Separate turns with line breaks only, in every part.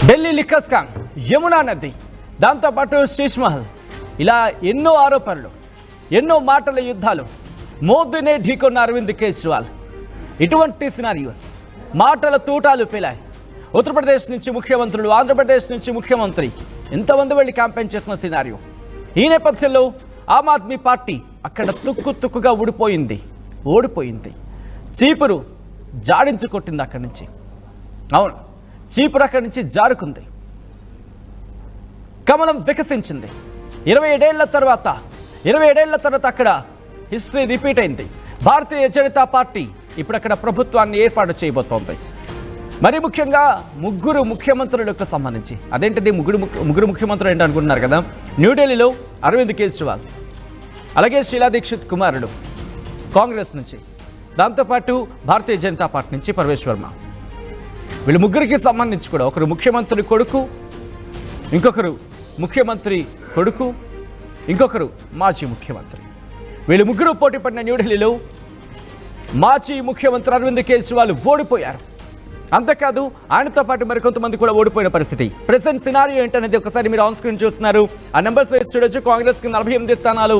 Delhi liquor scam, Yamuna నది, దాంతోపాటు శీష్ మహల్, ఇలా ఎన్నో ఆరోపణలు, ఎన్నో మాటల యుద్ధాలు. మోదీనే ఢీకొన్న అరవింద్ కేజ్రీవాల్. ఇటువంటి సినారియోస్, మాటల తూటాలు పేలాయి. ఉత్తరప్రదేశ్ నుంచి ముఖ్యమంత్రులు, ఆంధ్రప్రదేశ్ నుంచి ముఖ్యమంత్రి ఎంతమంది వెళ్ళి క్యాంపెయిన్ చేసిన సినారియో. ఈ నేపథ్యంలో ఆమ్ ఆద్మీ పార్టీ అక్కడ తుక్కుగా ఓడిపోయింది. చీపురు జాడించి కొట్టింది అక్కడి నుంచి. అవును, చీపురు అక్కడి నుంచి జారుకుంది. కమలం వికసించింది. 27 ఏళ్ల తర్వాత అక్కడ హిస్టరీ రిపీట్ అయింది. భారతీయ జనతా పార్టీ ఇప్పుడు అక్కడ ప్రభుత్వాన్ని ఏర్పాటు చేయబోతోంది. మరి ముఖ్యంగా ముగ్గురు ముఖ్యమంత్రులకు సంబంధించి, అదేంటిది ముగ్గురు ముఖ్యమంత్రులు ఏంటి అనుకుంటున్నారు కదా. న్యూఢిల్లీలో అరవింద్ కేజ్రీవాల్, అలాగే షీలా దీక్షిత్ కుమారుడు కాంగ్రెస్ నుంచి, దాంతోపాటు భారతీయ జనతా పార్టీ నుంచి పరమేశ్ వర్మ. వీళ్ళు ముగ్గురికి సంబంధించి కూడా ఒకరు ముఖ్యమంత్రి కొడుకు, ఇంకొకరు ముఖ్యమంత్రి కొడుకు, ఇంకొకరు మాజీ ముఖ్యమంత్రి. వీళ్ళు ముగ్గురు పోటీ పడిన న్యూఢిల్లీలో మాజీ ముఖ్యమంత్రి అరవింద్ కేజ్రీవాల్ ఓడిపోయారు. అంతేకాదు, ఆయనతో పాటు మరికొంతమంది కూడా ఓడిపోయిన పరిస్థితి. ప్రెసెంట్ సినారియో ఏంటనేది ఒకసారి మీరు ఆన్ స్క్రీన్ చూస్తున్నారు. ఆ నెంబర్స్ వేసి చూడొచ్చు. కాంగ్రెస్కి 48 స్థానాలు,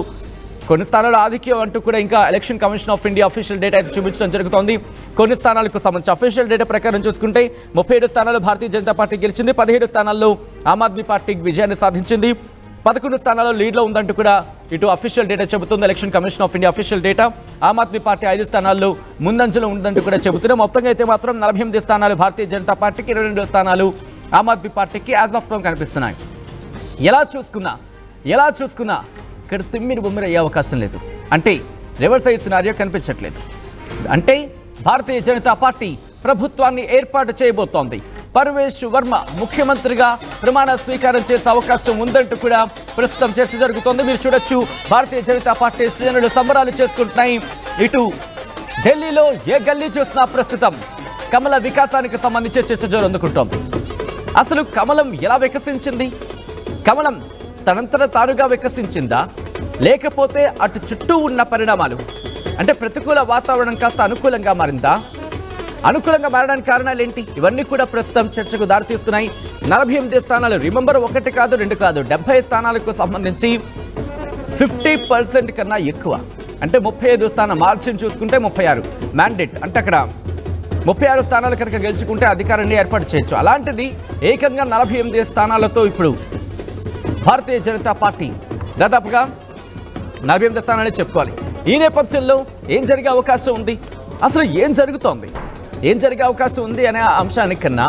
కొన్ని స్థానాలు ఆధిక్యం అంటూ కూడా ఇంకా election commission of India official data అయితే చూపించడం జరుగుతోంది. కొన్ని స్థానాలకు సంబంధించి అఫీషియల్ డేటా ప్రకారం చూసుకుంటే 37 స్థానాలు భారతీయ జనతా పార్టీ గెలిచింది. 17 స్థానాల్లో ఆమ్ ఆద్మీ పార్టీ విజయాన్ని సాధించింది. 11 స్థానాల్లో లీడ్లో ఉందంటూ కూడా ఇటు అఫీషియల్ డేటా చెబుతుంది. Election commission of India official data. Aam Aadmi Party 5 స్థానాల్లో ముందంజలో ఉందంటూ కూడా చెబుతున్నాయి. మొత్తంగా అయితే మాత్రం 48 స్థానాలు భారతీయ జనతా పార్టీకి, 22 స్థానాలు ఆమ్ ఆద్మీ పార్టీకి యాజ్ ఆఫ్ నౌ కనిపిస్తున్నాయి. ఎలా చూసుకున్నా ఇక్కడ తిమ్మిరి బొమ్మిరి అయ్యే అవకాశం లేదు. అంటే రివర్స్ అయ్యే సినారియో కనిపించట్లేదు. అంటే భారతీయ జనతా పార్టీ ప్రభుత్వాన్ని ఏర్పాటు చేయబోతోంది. పరమేశ్ వర్మ ముఖ్యమంత్రిగా ప్రమాణ స్వీకారం చేసే అవకాశం ఉందంటూ కూడా ప్రస్తుతం చర్చ జరుగుతోంది. మీరు చూడొచ్చు, భారతీయ జనతా పార్టీ శ్రేణులు సంబరాలు చేసుకుంటున్నాయి. ఇటు ఢిల్లీలో ఏ గల్లీ చూసినా ప్రస్తుతం కమల వికాసానికి సంబంధించి చర్చ జోరందుకుంటోంది. అసలు కమలం ఎలా వికసించింది? కమలం తనంతట తానుగా వికసించిందా, లేకపోతే అటు చుట్టూ ఉన్న పరిణామాలు, అంటే ప్రతికూల వాతావరణం కాస్త అనుకూలంగా మారిందా? అనుకూలంగా మారడానికి కారణాలు ఏంటి? ఇవన్నీ కూడా ప్రస్తుతం చర్చకు దారితీస్తున్నాయి. 48 స్థానాలు, రిమెంబర్ 1 కాదు 2 కాదు, 70 స్థానాలకు సంబంధించి 50% కన్నా ఎక్కువ, అంటే 35 స్థానం మార్జిన్ చూసుకుంటే 36 మ్యాండేట్, అంటే అక్కడ 36 స్థానాలు కనుక గెలుచుకుంటే అధికారాన్ని ఏర్పాటు చేయొచ్చు. అలాంటిది ఏకంగా 48 స్థానాలతో ఇప్పుడు భారతీయ జనతా పార్టీ దాదాపుగా 48 స్థానాలే చెప్పుకోవాలి. ఈ నేపథ్యంలో ఏం జరిగే అవకాశం ఉంది? అసలు ఏం జరిగే అవకాశం ఉంది అనే అంశానికన్నా,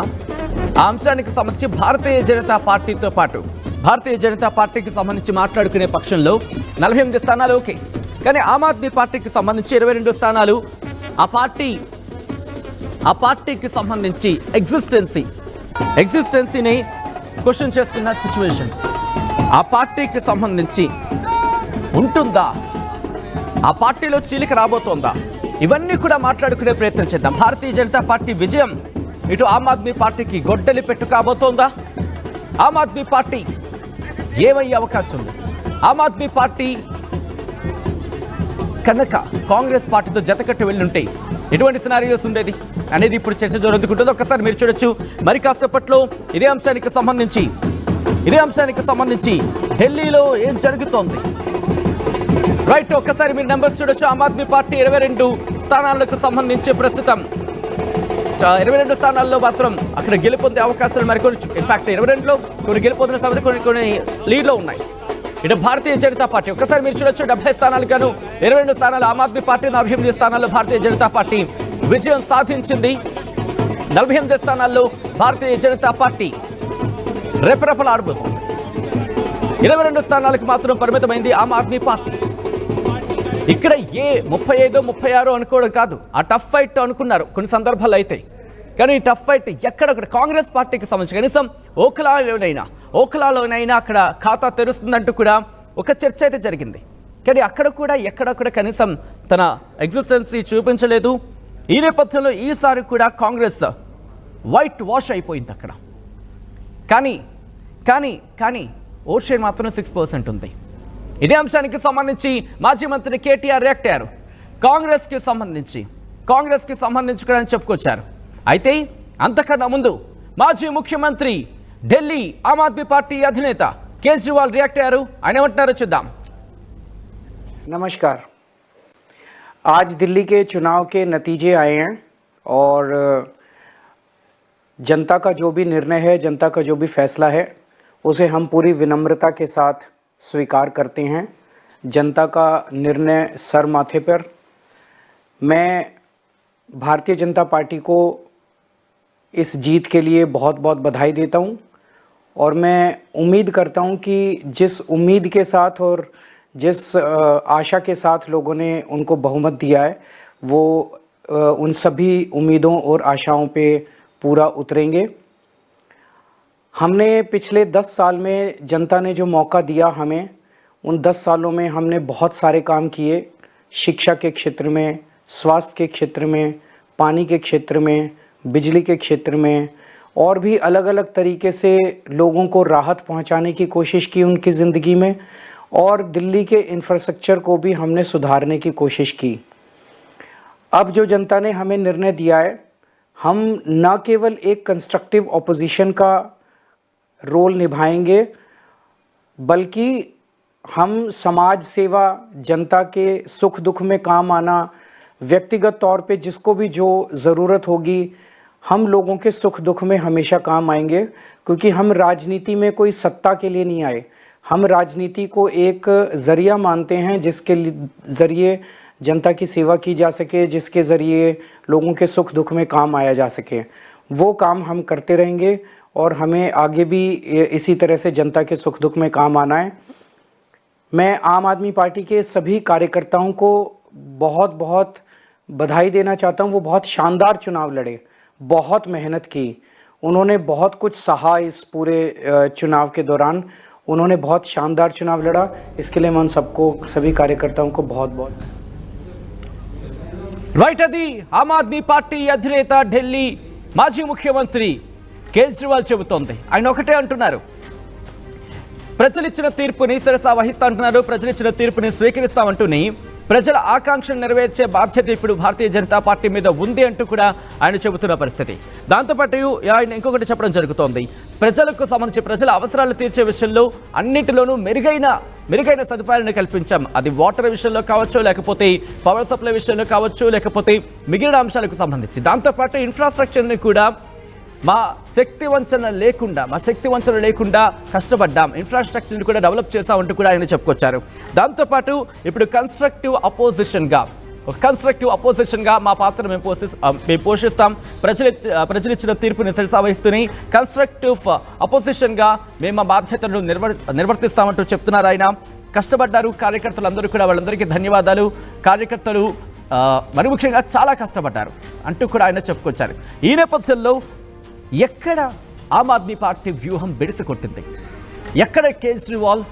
ఆ అంశానికి సంబంధించి భారతీయ జనతా పార్టీతో పాటు భారతీయ జనతా పార్టీకి సంబంధించి మాట్లాడుకునే పక్షంలో 48 స్థానాలు ఓకే, కానీ ఆమ్ ఆద్మీ పార్టీకి సంబంధించి 22 స్థానాలు ఆ పార్టీకి సంబంధించి ఎగ్జిస్టెన్సీని క్వశ్చన్ చేసుకున్న సిచ్యువేషన్. ఆ పార్టీకి సంబంధించి ఉంటుందా? ఆ పార్టీలో చీలిక రాబోతోందా? ఇవన్నీ కూడా మాట్లాడుకునే ప్రయత్నం చేద్దాం. భారతీయ జనతా పార్టీ విజయం ఇటు ఆమ్ ఆద్మీ పార్టీకి గొడ్డలి పెట్టు కాబోతోందా? ఆమ్ ఆద్మీ పార్టీ ఏమయ్యే అవకాశం ఉంది? ఆమ్ ఆద్మీ పార్టీ కనుక కాంగ్రెస్ పార్టీతో జతకట్టి వెళ్ళుంటే ఎటువంటి సినారియోస్ ఉండేది అనేది ఇప్పుడు చర్చ జరుగుతుంటుంది. ఒక్కసారి మీరు చూడొచ్చు. మరి కాసేపట్లో ఇదే అంశానికి సంబంధించి ఢిల్లీలో ఏం జరుగుతోంది, రైట్? ఒక్కసారి మీరు నెంబర్స్ చూడొచ్చు. ఆమ్ ఆద్మీ పార్టీ 22 స్థానాలకు సంబంధించి ప్రస్తుతం 22 స్థానాల్లో మాత్రం అక్కడ గెలుపొందే అవకాశాలు మరికొన్ని, ఇన్ఫాక్ట్ 22లో కొన్ని గెలుపొందిన సమయంలో కొన్ని లీడ్లో ఉన్నాయి. ఇటు భారతీయ జనతా పార్టీ ఒక్కసారి మీరు చూడొచ్చు, 70 స్థానాలు గాను 22 స్థానాలు ఆమ్ ఆద్మీ పార్టీ, 48 స్థానాల్లో భారతీయ జనతా పార్టీ విజయం సాధించింది. 48 స్థానాల్లో భారతీయ జనతా పార్టీ రెపరెపలాడబోతోంది. 22 స్థానాలకు మాత్రం పరిమితమైంది ఆమ్ ఆద్మీ పార్టీ. ఇక్కడ 35, 36 అనుకోవడం కాదు, ఆ టఫ్ ఫైట్ అనుకున్నారు కొన్ని సందర్భాల్లో అయితే. కానీ ఈ టఫ్ ఫైట్ ఎక్కడొక్కడ కాంగ్రెస్ పార్టీకి సంబంధించి కనీసం ఓఖలాలోనైనా అక్కడ ఖాతా తెరుస్తుందంటూ కూడా ఒక చర్చ అయితే జరిగింది. కానీ అక్కడ కూడా ఎక్కడొక్కడ కనీసం తన ఎగ్జిస్టెన్సీ చూపించలేదు. ఈ నేపథ్యంలో ఈసారి కూడా కాంగ్రెస్ వైట్ వాష్ అయిపోయింది అక్కడ. కానీ ఓట్ షేర్ మాత్రం 6% ఉంది. ఇదే అంశానికి సంబంధించి మాజీ మంత్రి కేటీఆర్ రియాక్ట్ అయ్యారు. కాంగ్రెస్కి సంబంధించి కూడా చెప్పుకొచ్చారు. అయితే అంతకన్నా ముందు మాజీ ముఖ్యమంత్రి ఢిల్లీ ఆమ్ ఆద్మీ పార్టీ అధినేత కేజ్రీవాల్ రియాక్ట్ అయ్యారు. ఆయన ఏమంటున్నారో చూద్దాం.
नमस्कार। आज दिल्ली के चुनाव के नतीजे आए हैं और जनता का जो भी निर्णय है, जनता का जो भी फैसला है, उसे हम पूरी विनम्रता के साथ स्वीकार करते हैं। जनता का निर्णय सर माथे पर। मैं भारतीय जनता पार्टी को इस जीत के लिए बहुत बहुत बधाई देता हूं और मैं उम्मीद करता हूं कि जिस उम्मीद के साथ और जिस आशा के साथ लोगों ने उनको बहुमत दिया है, वो उन सभी उम्मीदों और आशाओं पे पूरा उतरेंगे। हमने पिछले 10 साल में जनता ने जो मौका दिया हमें, उन 10 सालों में हमने बहुत सारे काम किए। शिक्षा के क्षेत्र में, स्वास्थ्य के क्षेत्र में, पानी के क्षेत्र में, बिजली के क्षेत्र में और भी अलग अलग तरीके से लोगों को राहत पहुंचाने की कोशिश की उनकी ज़िंदगी में, और दिल्ली के इंफ्रास्ट्रक्चर को भी हमने सुधारने की कोशिश की। अब जो जनता ने हमें निर्णय दिया है, हम न केवल एक कंस्ट्रक्टिव ऑपोजिशन का रोल निभाएंगे, बल्कि हम समाज सेवा, जनता के सुख दुख में काम आना, व्यक्तिगत तौर पे जिसको भी जो ज़रूरत होगी, हम लोगों के सुख दुख में हमेशा काम आएंगे। क्योंकि हम राजनीति में कोई सत्ता के लिए नहीं आए, हम राजनीति को एक ज़रिया मानते हैं जिसके ज़रिए जनता की सेवा की जा सके, जिसके ज़रिए लोगों के सुख दुख में काम आया जा सके। वो काम हम करते रहेंगे और हमें आगे भी इसी तरह से जनता के सुख दुख में काम आना है। मैं आम आदमी पार्टी के सभी कार्यकर्ताओं को बहुत बहुत बधाई देना चाहता हूँ। वो बहुत शानदार चुनाव लड़े, बहुत मेहनत की, उन्होंने बहुत कुछ सहा इस पूरे चुनाव के दौरान। उन्होंने बहुत शानदार चुनाव लड़ा। इसके लिए मैं उन सबको, सभी कार्यकर्ताओं को बहुत बहुत
రైట్. అది ఆమ్ ఆద్మీ పార్టీ అధినేత ఢిల్లీ మాజీ ముఖ్యమంత్రి కేజ్రీవాల్ చెబుతోంది. ఆయన ఒకటే అంటున్నారు, ప్రజలిచ్చిన తీర్పుని శిరసా వహిస్తా అంటున్నారు. ప్రజలిచ్చిన తీర్పుని స్వీకరిస్తామంటూని ప్రజల ఆకాంక్షను నెరవేర్చే బాధ్యత ఇప్పుడు భారతీయ జనతా పార్టీ మీద ఉంది అంటూ కూడా ఆయన చెబుతున్న పరిస్థితి. దాంతోపాటు ఆయన ఇంకొకటి చెప్పడం జరుగుతోంది, ప్రజలకు సంబంధించి ప్రజల అవసరాలు తీర్చే విషయంలో అన్నింటిలోనూ మెరుగైన సదుపాయాలను కల్పించాం. అది వాటర్ విషయంలో కావచ్చు, లేకపోతే పవర్ సప్లై విషయంలో కావచ్చు, లేకపోతే మిగిలిన అంశాలకు సంబంధించి. దాంతోపాటు ఇన్ఫ్రాస్ట్రక్చర్ని కూడా మా శక్తి వంచన లేకుండా కష్టపడ్డాం, ఇన్ఫ్రాస్ట్రక్చర్ని కూడా డెవలప్ చేశామంటూ కూడా ఆయన చెప్పుకొచ్చారు. దాంతోపాటు ఇప్పుడు కన్స్ట్రక్టివ్ అపోజిషన్గా మా పాత్ర మేము పోషిస్తాం. ప్రజలిచ్చిన తీర్పుని శిరసా వహిస్తూనే కన్స్ట్రక్టివ్ అపోజిషన్గా మేము మా బాధ్యతలను నిర్వర్తిస్తామంటూ చెప్తున్నారు ఆయన. కష్టపడ్డారు కార్యకర్తలందరూ కూడా, వాళ్ళందరికీ ధన్యవాదాలు. కార్యకర్తలు మరి ముఖ్యంగా చాలా కష్టపడ్డారు అంటూ కూడా ఆయన చెప్పుకొచ్చారు. ఈ నేపథ్యంలో ఎక్కడ ఆమ్ ఆద్మీ పార్టీ వ్యూహం బెడిసి కొట్టింది, ఎక్కడ కేజ్రీవాల్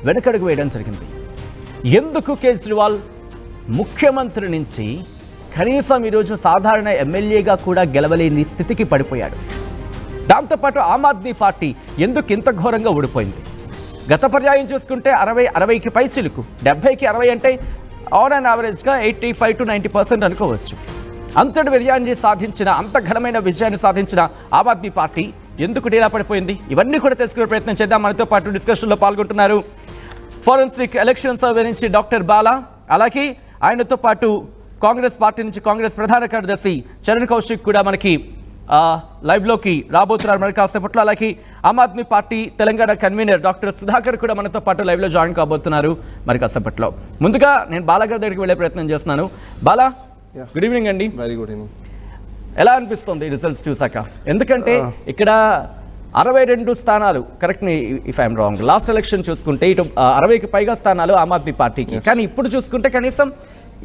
వెనకడుగు వేయడం జరిగింది, ఎందుకు కేజ్రీవాల్ ముఖ్యమంత్రి నుంచి కనీసం ఈరోజు సాధారణ ఎమ్మెల్యేగా కూడా గెలవలేని స్థితికి పడిపోయాడు. దాంతోపాటు ఆమ్ ఆద్మీ పార్టీ ఎందుకు ఇంత ఘోరంగా ఓడిపోయింది? గత పర్యాయం చూసుకుంటే 60కి పైచిలుకు, 70కి 60 అంటే ఆన్ అండ్ యావరేజ్గా 85 to 90% అనుకోవచ్చు. అంతటి విజయాన్ని సాధించిన, అంత ఘనమైన విజయాన్ని సాధించిన ఆమ్ ఆద్మీ పార్టీ ఎందుకు డీలా పడిపోయింది? ఇవన్నీ కూడా తెలుసుకునే ప్రయత్నం చేద్దాం. మనతో పాటు డిస్కషన్లో పాల్గొంటున్నారు ఫోరెన్సిక్ ఎలక్షన్ సర్వే నుంచి డాక్టర్ బాలా, అలాగే ఆయనతో పాటు కాంగ్రెస్ పార్టీ నుంచి కాంగ్రెస్ ప్రధాన కార్యదర్శి చరణ్ కౌశిక్ కూడా మనకి లైవ్లోకి రాబోతున్నారు మరి కాసేపట్లో. అలాగే ఆమ్ ఆద్మీ పార్టీ తెలంగాణ కన్వీనర్ డాక్టర్ సుధాకర్ కూడా మనతో పాటు లైవ్లో జాయిన్ కాబోతున్నారు మరి కాసేపట్లో. ముందుగా నేను బాలా గారి దగ్గరికి వెళ్ళే ప్రయత్నం చేస్తున్నాను. బాలా, గుడ్ ఈవినింగ్ అండి.
Very good evening.
ఎలా అనిపిస్తుంది రిజల్ట్స్ చూసాక? ఎందుకంటే ఇక్కడ 62 స్థానాలు, correct me if I'm wrong, last election చూసుకుంటే ఇటు 60కి పైగా స్థానాలు ఆమ్ ఆద్మీ పార్టీకి, కానీ ఇప్పుడు చూసుకుంటే కనీసం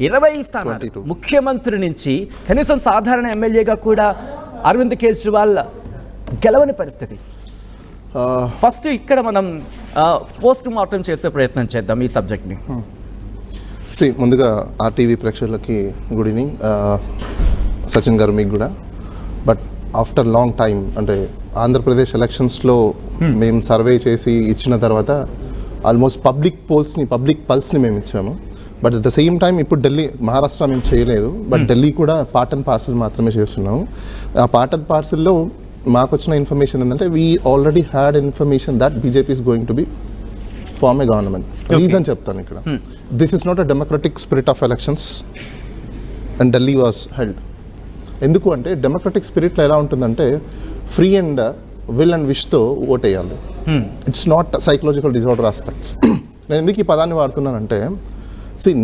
20 స్థానాలు. ముఖ్యమంత్రి నుంచి కనీసం సాధారణ ఎమ్మెల్యేగా కూడా అరవింద్ కేజ్రీవాల్ గెలవని పరిస్థితి. ఫస్ట్ ఇక్కడ మనం పోస్ట్ మార్టం చేసే ప్రయత్నం చేద్దాం ఈ సబ్జెక్ట్ని.
ముందుగా ఆర్టీవీ ప్రేక్షకులకి గుడ్ ఈవినింగ్. సచిన్ గారు మీకు కూడా. బట్ ఆఫ్టర్ లాంగ్ టైం, అంటే ఆంధ్రప్రదేశ్ ఎలక్షన్స్లో మేము సర్వే చేసి ఇచ్చిన తర్వాత ఆల్మోస్ట్ పబ్లిక్ పల్స్ని మేము ఇచ్చాము. But at the same time ఇప్పుడు ఢిల్లీ, మహారాష్ట్ర మేము చేయలేదు, బట్ ఢిల్లీ కూడా పార్ట్ అండ్ పార్సల్ మాత్రమే చేస్తున్నాము. ఆ పార్ట్ అండ్ పార్సల్లో మాకు వచ్చిన ఇన్ఫర్మేషన్ ఏంటంటే we already had information that BJP is going to be form a government. Reason చెప్తాను ఇక్కడ. This is not a democratic spirit of elections and Delhi was held. ఎందుకు అంటే డెమోక్రటిక్ స్పిరిట్లో ఎలా ఉంటుందంటే ఫ్రీ అండ్ విల్ అండ్ విష్తో ఓట్ వేయాలి. It's not psychological disorder aspects. నేను ఎందుకు ఈ పదాన్ని వాడుతున్నానంటే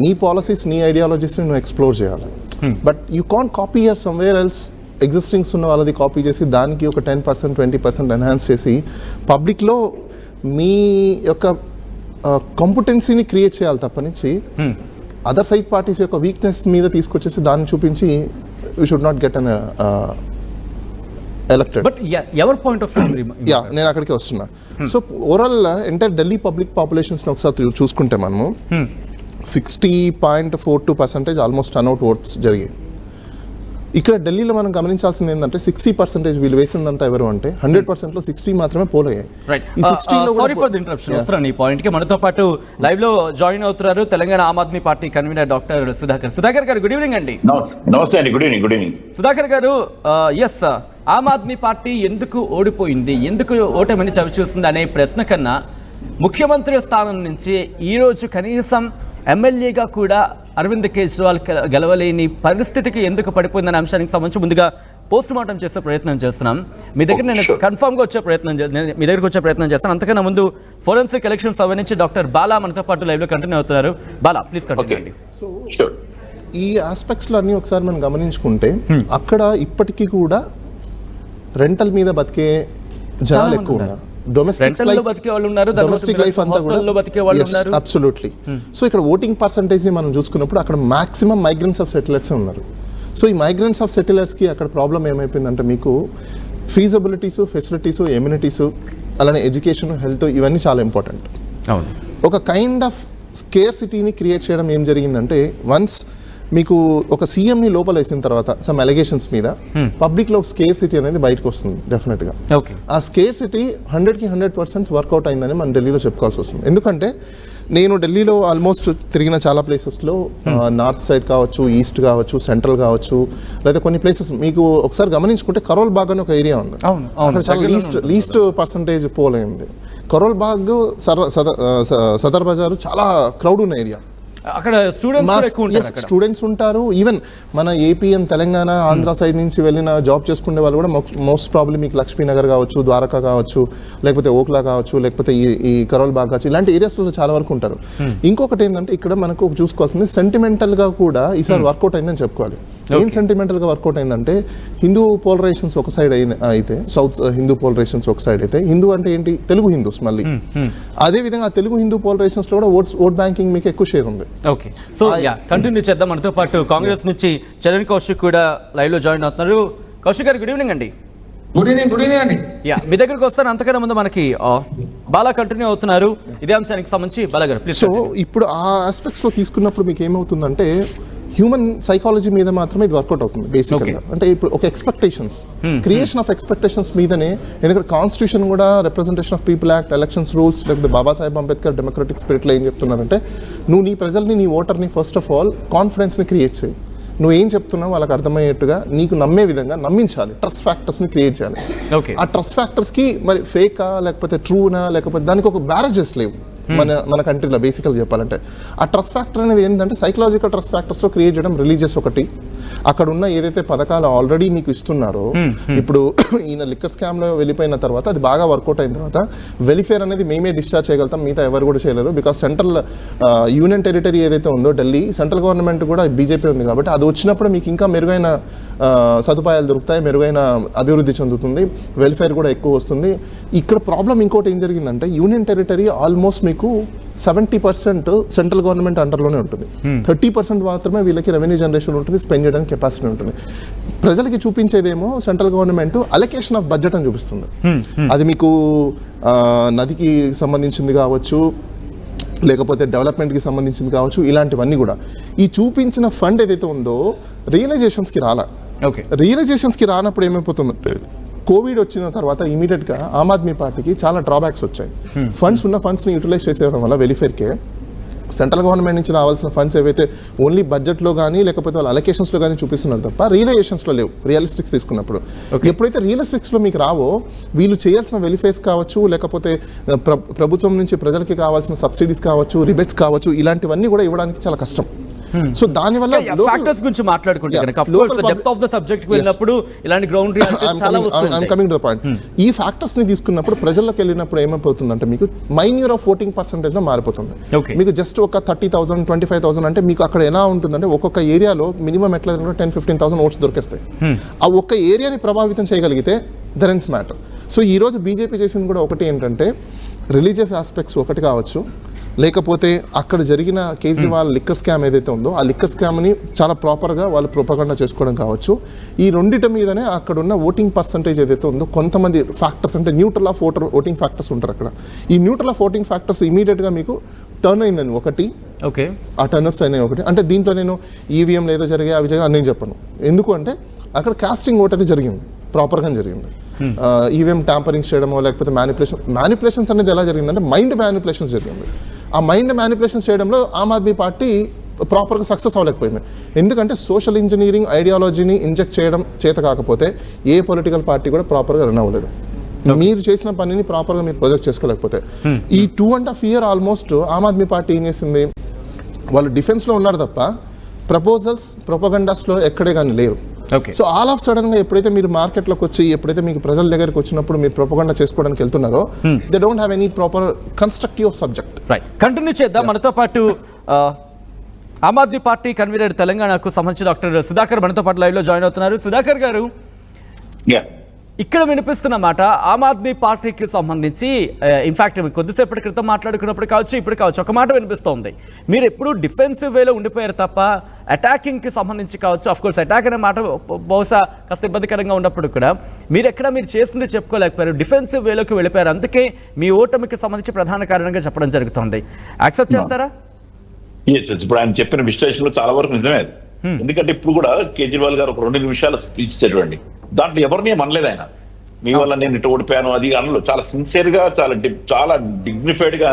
నీ పాలసీస్ నీ ఐడియాలజీస్ని నువ్వు ఎక్స్ప్లోర్ చేయాలి. But you can't copy here somewhere else. ఎగ్జిస్టింగ్స్ ఉన్న వాళ్ళది కాపీ చేసి దానికి ఒక 10% 20% ఎన్హాన్స్ చేసి పబ్లిక్లో మీ యొక్క కాంపిటెన్సీని క్రియేట్ చేయాలి తప్పనించి అదర్ సైడ్ పార్టీస్ యొక్క వీక్నెస్ మీద తీసుకొచ్చేసి దాన్ని చూపించి you should not get unelected.
But ever point of
ya నేను అక్కడికి వస్తున్నా. So overall entire Delhi public పాపులేషన్స్ని ఒకసారి చూసుకుంటే మనము 60.42% ఆల్మోస్ట్ టర్న్అవుట్ ఓట్స్ జరిగాయి. ఇక్కడ ఢిల్లీలో మనం గమనించాల్సింది ఏంటంటే 60% వీళ్ళు వేసిందంతా ఎవరు అంటే 100%లో 60 మాత్రమే పోల్ అయ్యాయి.
Sorry for the interruption. వస్తున్నాను ఈ పాయింట్ కి. మనతో పాటు లైవ్ లో జాయిన్ అవుతున్నారు Telangana Aam Aadmi Party convener doctor Sudhakar garu. Good evening అండి.
నమస్తే అండి. గుడ్ ఈవినింగ్
సుధాకర్ గారు. ఎస్, ఆమ్ ఆద్మీ పార్టీ ఎందుకు ఓడిపోయింది, ఎందుకు ఓటమిని చవిచూస్తుంది అనే ప్రశ్న కన్నా ముఖ్యమంత్రి స్థానం నుంచి ఈ రోజు కనీసం ఎమ్మెల్యేగా కూడా అరవింద్ కేజ్రీవాల్ గెలవలేని పరిస్థితికి ఎందుకు పడిపోయిందనే అంశానికి సంబంధించి ముందుగా పోస్ట్ మార్టం చేసే ప్రయత్నం చేస్తున్నాం. మీ దగ్గర నేను కన్ఫర్మ్గా మీ దగ్గరకు వచ్చే ప్రయత్నం చేస్తాను. అంతకన్నా ముందు ఫోరెన్సిక్ ఎలక్షన్స్ సంబంధించి డాక్టర్ బాలా మనతో పాటు లైవ్లో కంటిన్యూ అవుతున్నారు. బాలా ప్లీజ్ కంటిన్యూ అండి.
సో ఈ ఆస్పెక్ట్స్లో అన్నీ ఒకసారి మనం గమనించుకుంటే అక్కడ ఇప్పటికీ కూడా రెంటల్ మీద బతికే జనాలు ఎక్కువ ఉన్నారు. డొమెస్టిక్ లైఫ్ అంతా కూడా అబ్సల్యూట్లీ. సో ఇక్కడ ఓటింగ్ పర్సంటేజ్ మనం చూసుకున్నప్పుడు అక్కడ మాక్సిమం మైగ్రెంట్స్ ఆఫ్ సెటిలర్స్ ఉన్నారు. సో ఈ మైగ్రెంట్స్ ఆఫ్ సెటిలర్స్కి అక్కడ ప్రాబ్లం ఏమైపోయిందంటే మీకు ఫీజబిలిటీస్, ఫెసిలిటీస్, ఎమ్యూనిటీస్, అలానే ఎడ్యుకేషన్, హెల్త్ ఇవన్నీ చాలా ఇంపార్టెంట్. ఒక కైండ్ ఆఫ్ స్కేర్సిటీని క్రియేట్ చేయడం ఏం జరిగిందంటే వన్స్ మీకు ఒక సీఎంని లోపల వేసిన తర్వాత సమ్ అలిగేషన్స్ మీద పబ్లిక్లో స్కేర్ సిటీ అనేది బయటకు వస్తుంది డెఫినెట్గా. ఆ స్కేర్ సిటీ 100కి 100% వర్కౌట్ అయిందని మనం ఢిల్లీలో చెప్పుకోవాల్సి వస్తుంది. ఎందుకంటే నేను ఢిల్లీలో ఆల్మోస్ట్ తిరిగిన చాలా ప్లేసెస్లో నార్త్ సైడ్ కావచ్చు, ఈస్ట్ కావచ్చు, సెంట్రల్ కావచ్చు, లేదా కొన్ని ప్లేసెస్ మీకు ఒకసారి గమనించుకుంటే కరోల్ బాగ్ అని ఒక ఏరియా ఉంది. అక్కడ చాలా లీస్ట్ పర్సంటేజ్ పోల్ అయింది. కరోల్ బాగ్, సదర్ బజారు చాలా క్రౌడ్ ఉన్న ఏరియా.
అక్కడ
స్టూడెంట్స్ ఉంటారు. ఈవెన్ మన AP and Telangana, Andhra side నుంచి వెళ్ళిన జాబ్ చేసుకునే వాళ్ళు కూడా మోస్ట్ ప్రాబ్లమ్ మీకు లక్ష్మీనగర్ కావచ్చు, ద్వారకా కావచ్చు, లేకపోతే ఓక్లా కావచ్చు, లేకపోతే ఈ కరోల్ బాగ్ కావచ్చు, ఇలాంటి ఏరియాస్లో చాలా వరకు ఉంటారు. ఇంకొకటి ఏంటంటే ఇక్కడ మనకు చూసుకోవాల్సింది సెంటిమెంటల్గా కూడా ఈసారి వర్కౌట్ అయిందని చెప్పుకోవాలి. ఏం సెంటిమెంటల్గా వర్కౌట్ అయిందంటే హిందూ పోలరైజేషన్స్ ఒక సైడ్ అయితే, సౌత్ హిందూ పోలరైజేషన్స్ ఒక సైడ్ అయితే, హిందూ అంటే ఏంటి తెలుగు హిందూస్ మళ్ళీ అదే విధంగా తెలుగు హిందూ పోలరైజేషన్స్ లో కూడా ఓట్ బ్యాంకింగ్ మీకు ఎక్కువ షేర్ ఉంది.
ఓకే, సో కంటిన్యూ చేద్దాం. మనతో పాటు కాంగ్రెస్ నుంచి చరణ్ కౌశిక్ కూడా లైవ్ లో జాయిన్ అవుతున్నారు. కౌశిక్ గారు గుడ్ ఈవినింగ్ అండి.
గుడ్ ఈవినింగ్ అండి.
మీ దగ్గరకు వస్తాను. అంతకన్నా ముందు మనకి బాలా కంటిన్యూ అవుతున్నారు ఇదే అంశానికి సంబంధించి. బాలా గారు ప్లీజ్.
సో ఇప్పుడు ఆ ఆస్పెక్ట్స్ లో తీసుకున్నప్పుడు మీకు ఏమవుతుందంటే హ్యూమన్ సైకాలజీ మీద మాత్రమే ఇది వర్కౌట్ అవుతుంది బేసిక్గా. అంటే ఇప్పుడు ఒక ఎక్స్పెక్టేషన్స్, క్రియేషన్ ఆఫ్ ఎక్స్పెక్టేషన్స్ మీదనే. ఎందుకంటే కాన్స్టిట్యూషన్ కూడా representation of people act, elections rules, లేకపోతే బాబాసాహెబ్ అంబేద్కర్ డెమోక్రటిక్ స్పిరిట్లో ఏం చెప్తున్నారంటే నువ్వు నీ ప్రజల్ని, నీ ఓటర్ని ఫస్ట్ ఆఫ్ ఆల్ కాన్ఫిడెన్స్ని క్రియేట్ చేయి. నువ్వు ఏం చెప్తున్నావు వాళ్ళకి అర్థమయ్యేట్టుగా నీకు నమ్మే విధంగా నమ్మించాలి. ట్రస్ట్ ఫ్యాక్టర్స్ని క్రియేట్ చేయాలి. ఆ ట్రస్ట్ ఫ్యాక్టర్స్కి మరి ఫేకా లేకపోతే ట్రూనా లేకపోతే దానికి ఒక బ్యారేజెస్ లేవు మన కంట్రీలో బేసికల్గా చెప్పాలంటే. ఆ ట్రస్ట్ ఫ్యాక్టర్ అనేది ఏంటంటే సైకలాజికల్ ట్రస్ట్ ఫ్యాక్టర్స్లో క్రియేట్ చేయడం, రిలీజియస్ ఒకటి, అక్కడ ఉన్న ఏదైతే పథకాలు ఆల్రెడీ మీకు ఇస్తున్నారో, ఇప్పుడు ఈయన లిక్కర్ స్కామ్లో వెళ్ళిపోయిన తర్వాత అది బాగా వర్కౌట్ అయిన తర్వాత వెల్ఫేర్ అనేది మేమే డిశ్చార్జ్ చేయగలుగుతాం, మిగతా ఎవరు కూడా చేయలేరు. బికాస్ సెంట్రల్ యూనియన్ టెరిటరీ ఏదైతే ఉందో ఢిల్లీ, సెంట్రల్ గవర్నమెంట్ కూడా బీజేపీ ఉంది కాబట్టి అది వచ్చినప్పుడు మీకు ఇంకా మెరుగైన సదుపాయాలు దొరుకుతాయి, మెరుగైన అభివృద్ధి చెందుతుంది, వెల్ఫేర్ కూడా ఎక్కువ వస్తుంది. ఇక్కడ ప్రాబ్లం ఇంకోటి ఏం జరిగిందంటే యూనియన్ టెరిటరీ ఆల్మోస్ట్ మీకు 70% సెంట్రల్ గవర్నమెంట్ అండర్లోనే ఉంటుంది. 30% మాత్రమే వీళ్ళకి రెవెన్యూ జనరేషన్ ఉంటుంది, స్పెండ్ చేయడానికి కెపాసిటీ ఉంటుంది. ప్రజలకి చూపించేదేమో central government allocation of budget అని చూపిస్తుంది. అది మీకు నదికి సంబంధించింది కావచ్చు, లేకపోతే డెవలప్మెంట్కి సంబంధించింది కావచ్చు, ఇలాంటివన్నీ కూడా. ఈ చూపించిన ఫండ్ ఏదైతే ఉందో రియలైజేషన్స్కి రాలా. రియలైజేషన్స్కి రానప్పుడు ఏమైపోతుందంటే కోవిడ్ వచ్చిన తర్వాత ఇమీడియట్గా ఆమ్ ఆద్మీ పార్టీకి చాలా డ్రాబ్యాక్స్ వచ్చాయి. ఫండ్స్ని యూటిలైజ్ చేసేయడం వల్ల వెల్ఫేర్కే సెంట్రల్ గవర్నమెంట్ నుంచి రావాల్సిన ఫండ్స్ ఏవైతే ఓన్లీ బడ్జెట్లో కానీ లేకపోతే వాళ్ళ అలొకేషన్స్లో కానీ చూపిస్తున్నారు తప్ప రియలైజేషన్స్లో లేవు. రియలిస్టిక్స్ తీసుకున్నప్పుడు ఎప్పుడైతే రియలిస్టిక్స్లో మీకు రావో వీళ్ళు చేయాల్సిన వెలిఫేర్స్ కావచ్చు, లేకపోతే ప్రభుత్వం నుంచి ప్రజలకి కావాల్సిన సబ్సిడీస్ కావచ్చు, రిబేట్స్ కావచ్చు, ఇలాంటివన్నీ కూడా ఇవ్వడానికి చాలా కష్టం. సో దానివల్ల
ఫ్యాక్టర్స్ గురించి మాట్లాడుకుంటే కనుక of course depth of the subject వెళ్ళినప్పుడు ఇలాంటి గ్రౌండ్ రియాలిటీస్ చాలా వస్తాయి.
కమింగ్ టు ద పాయింట్, ఈ ఫ్యాక్టర్స్ ని తీసుకున్నప్పుడు ప్రజల్లోకి వెళ్ళినప్పుడు ఏమైపోతుందంటే మీకు మైన్యూర్ ఆఫ్ ఓటింగ్ పర్సెంటేజ్ లో మారిపోతుంది. మీకు జస్ట్ ఒక 30,000 25,000 అంటే మీకు అక్కడ ఎలా ఉంటుందంటే ఒక్కొక్క ఏరియాలో మినిమం ఎట్లా 10-15,000 ఓట్స్ దొరికేస్తాయి. ఆ ఒక్క ఏరియాని ప్రభావితం చేయగలిగితే ద రెన్స్ మ్యాటర్. సో ఈ రోజు బీజేపీ చేసింది కూడా ఒకటి ఏంటంటే రిలీజియస్ ఆస్పెక్ట్స్ ఒకటి కావచ్చు, లేకపోతే అక్కడ జరిగిన కేజ్రీవాల్ లిక్కర్ స్కామ్ ఏదైతే ఉందో ఆ లిక్కర్ స్కామ్ని చాలా ప్రాపర్గా వాళ్ళు ప్రొపగండా చేసుకోవడం కావచ్చు. ఈ రెండిటి మీదనే అక్కడ ఉన్న ఓటింగ్ పర్సంటేజ్ ఏదైతే ఉందో కొంతమంది ఫ్యాక్టర్స్ అంటే న్యూట్రల్ ఆఫ్ ఓటింగ్ ఫ్యాక్టర్స్ ఉంటారు అక్కడ. ఈ న్యూట్రల్ ఆఫ్ ఓటింగ్ ఫ్యాక్టర్స్ ఇమీడియట్గా మీకు టర్న్ అయిందని ఒకటి,
ఓకే ఆ
టర్న్అప్స్ అయినాయి ఒకటి. అంటే దీంట్లో నేను ఈవీఎంలు ఏదో జరిగాయి అవి జరిగాయి అని నేను చెప్పను. ఎందుకు అంటే అక్కడ కాస్టింగ్ ఓట్ అయితే జరిగింది, ప్రాపర్గా జరిగింది. ఈవీఎం ట్యాంపరింగ్ చేయడమో లేకపోతే మ్యానిపులేషన్స్ అనేది ఎలా జరిగిందంటే మైండ్ మ్యానిపులేషన్స్ జరిగింది. ఆ మైండ్ మ్యానిపులేషన్స్ చేయడంలో ఆమ్ ఆద్మీ పార్టీ ప్రాపర్గా సక్సెస్ అవ్వలేకపోయింది. ఎందుకంటే సోషల్ ఇంజనీరింగ్ ఐడియాలజీని ఇంజెక్ట్ చేయడం చేత కాకపోతే ఏ పొలిటికల్ పార్టీ కూడా ప్రాపర్గా రన్ అవ్వలేదు. మీరు చేసిన పనిని ప్రాపర్గా మీరు ప్రొజెక్ట్ చేసుకోలేకపోతే ఈ 2.5 years ఆల్మోస్ట్ ఆమ్ ఆద్మీ పార్టీ ఏం చేసింది, వాళ్ళు డిఫెన్స్లో ఉన్నారు తప్ప ప్రపోజల్స్ ప్రొపగండాస్లో ఎక్కడే కానీ లేరు. సో ఆల్ ఆఫ్ సడన్ గా ఎప్పుడైతే మీరు మార్కెట్లోకి వచ్చి ఎప్పుడైతే మీకు ప్రజల దగ్గరికి వచ్చినప్పుడు మీరు ప్రొపగండా చేసుకోవడానికి వెళ్తున్నారో they don't have any proper constructive subject.
Right, continue చేద్దాం. మనతో పాటు ఆమ్ ఆద్మీ పార్టీ కన్వీనర్ తెలంగాణకు సంబంధించి డాక్టర్ సుధాకర్ మనతో పాటు లైవ్ లో జాయిన్ అవుతున్నారు. సుధాకర్ గారు, ఇక్కడ వినిపిస్తున్న మాట ఆమ్ ఆద్మీ పార్టీకి సంబంధించి ఇన్ఫాక్ట్ కొద్దిసేపటి క్రితం మాట్లాడుకున్నప్పుడు కావచ్చు ఇప్పుడు కావచ్చు ఒక మాట వినిపిస్తోంది, మీరు ఎప్పుడు డిఫెన్సివ్ వేలో ఉండిపోయారు తప్ప అటాకింగ్కి సంబంధించి కావచ్చు. అఫ్ కోర్స్ అటాక్ అనే మాట బహుశా కాస్త ఇబ్బందికరంగా ఉన్నప్పుడు కూడా మీరు చేసింది చెప్పుకోలేకపోయారు, డిఫెన్సివ్ వేలోకి వెళ్ళిపోయారు. అందుకే మీ ఓటమికి సంబంధించి ప్రధాన కారణంగా చెప్పడం జరుగుతుంది. యాక్సెప్ట్ చేస్తారా?
ఇప్పుడు ఆయన చెప్పిన విశ్లేషణలో చాలా వరకు నిజమే. ఎందుకంటే ఇప్పుడు కూడా కేజ్రీవాల్ గారు ఒక 2 నిమిషాల స్పీచ్ ఇచ్చేటండి, దాంట్లో ఎవరిని అనలేదు ఆయన. మీ వల్ల నేను ఇటు ఓడిపోయాను అది అనలో, చాలా సిన్సియర్ గా చాలా డిగ్నిఫైడ్ గా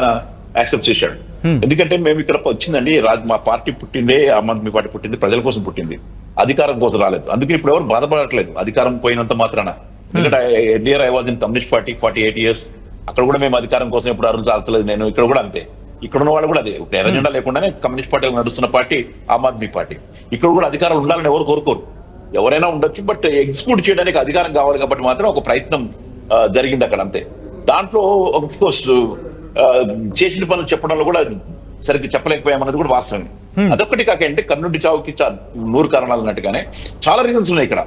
యాక్సెప్ట్ చేశాడు. ఎందుకంటే మేము ఇక్కడ వచ్చిందండి మా పార్టీ పుట్టిందే, ఆమ్ ఆద్మీ పార్టీ పుట్టింది ప్రజల కోసం పుట్టింది, అధికారం కోసం రాలేదు. అందుకే ఇప్పుడు ఎవరు బాధపడట్లేదు అధికారం పోయినంత మాత్రాన. ఎందుకంటే NDR I was in communist party 48 years, అక్కడ కూడా మేము అధికారం కోసం ఎప్పుడు అరుచాల్చలేదు. నేను ఇక్కడ కూడా అంతే, ఇక్కడ ఉన్న వాళ్ళు కూడా అదే, ఎజెండా లేకుండానే కమ్యూనిస్ట్ పార్టీలో నడుస్తున్న పార్టీ ఆమ్ ఆద్మీ పార్టీ. ఇక్కడ కూడా అధికారం ఉండాలని ఎవరు కోరుకోరు, ఎవరైనా ఉండొచ్చు, బట్ ఎగ్జిక్యూట్ చేయడానికి అధికారం కావాలి కాబట్టి మాత్రం ఒక ప్రయత్నం జరిగింది అక్కడ అంతే. దాంట్లో ఆఫ్ కోర్స్ చేసిన పనులు చెప్పడంలో కూడా సరిగ్గా చెప్పలేకపోయామన్నది కూడా వాస్తవమే. అదొక్కటి కాక అంటే కర్ణుడి చావుకి 100 కారణాలు అన్నట్టుగానే చాలా రీజన్స్ ఉన్నాయి ఇక్కడ.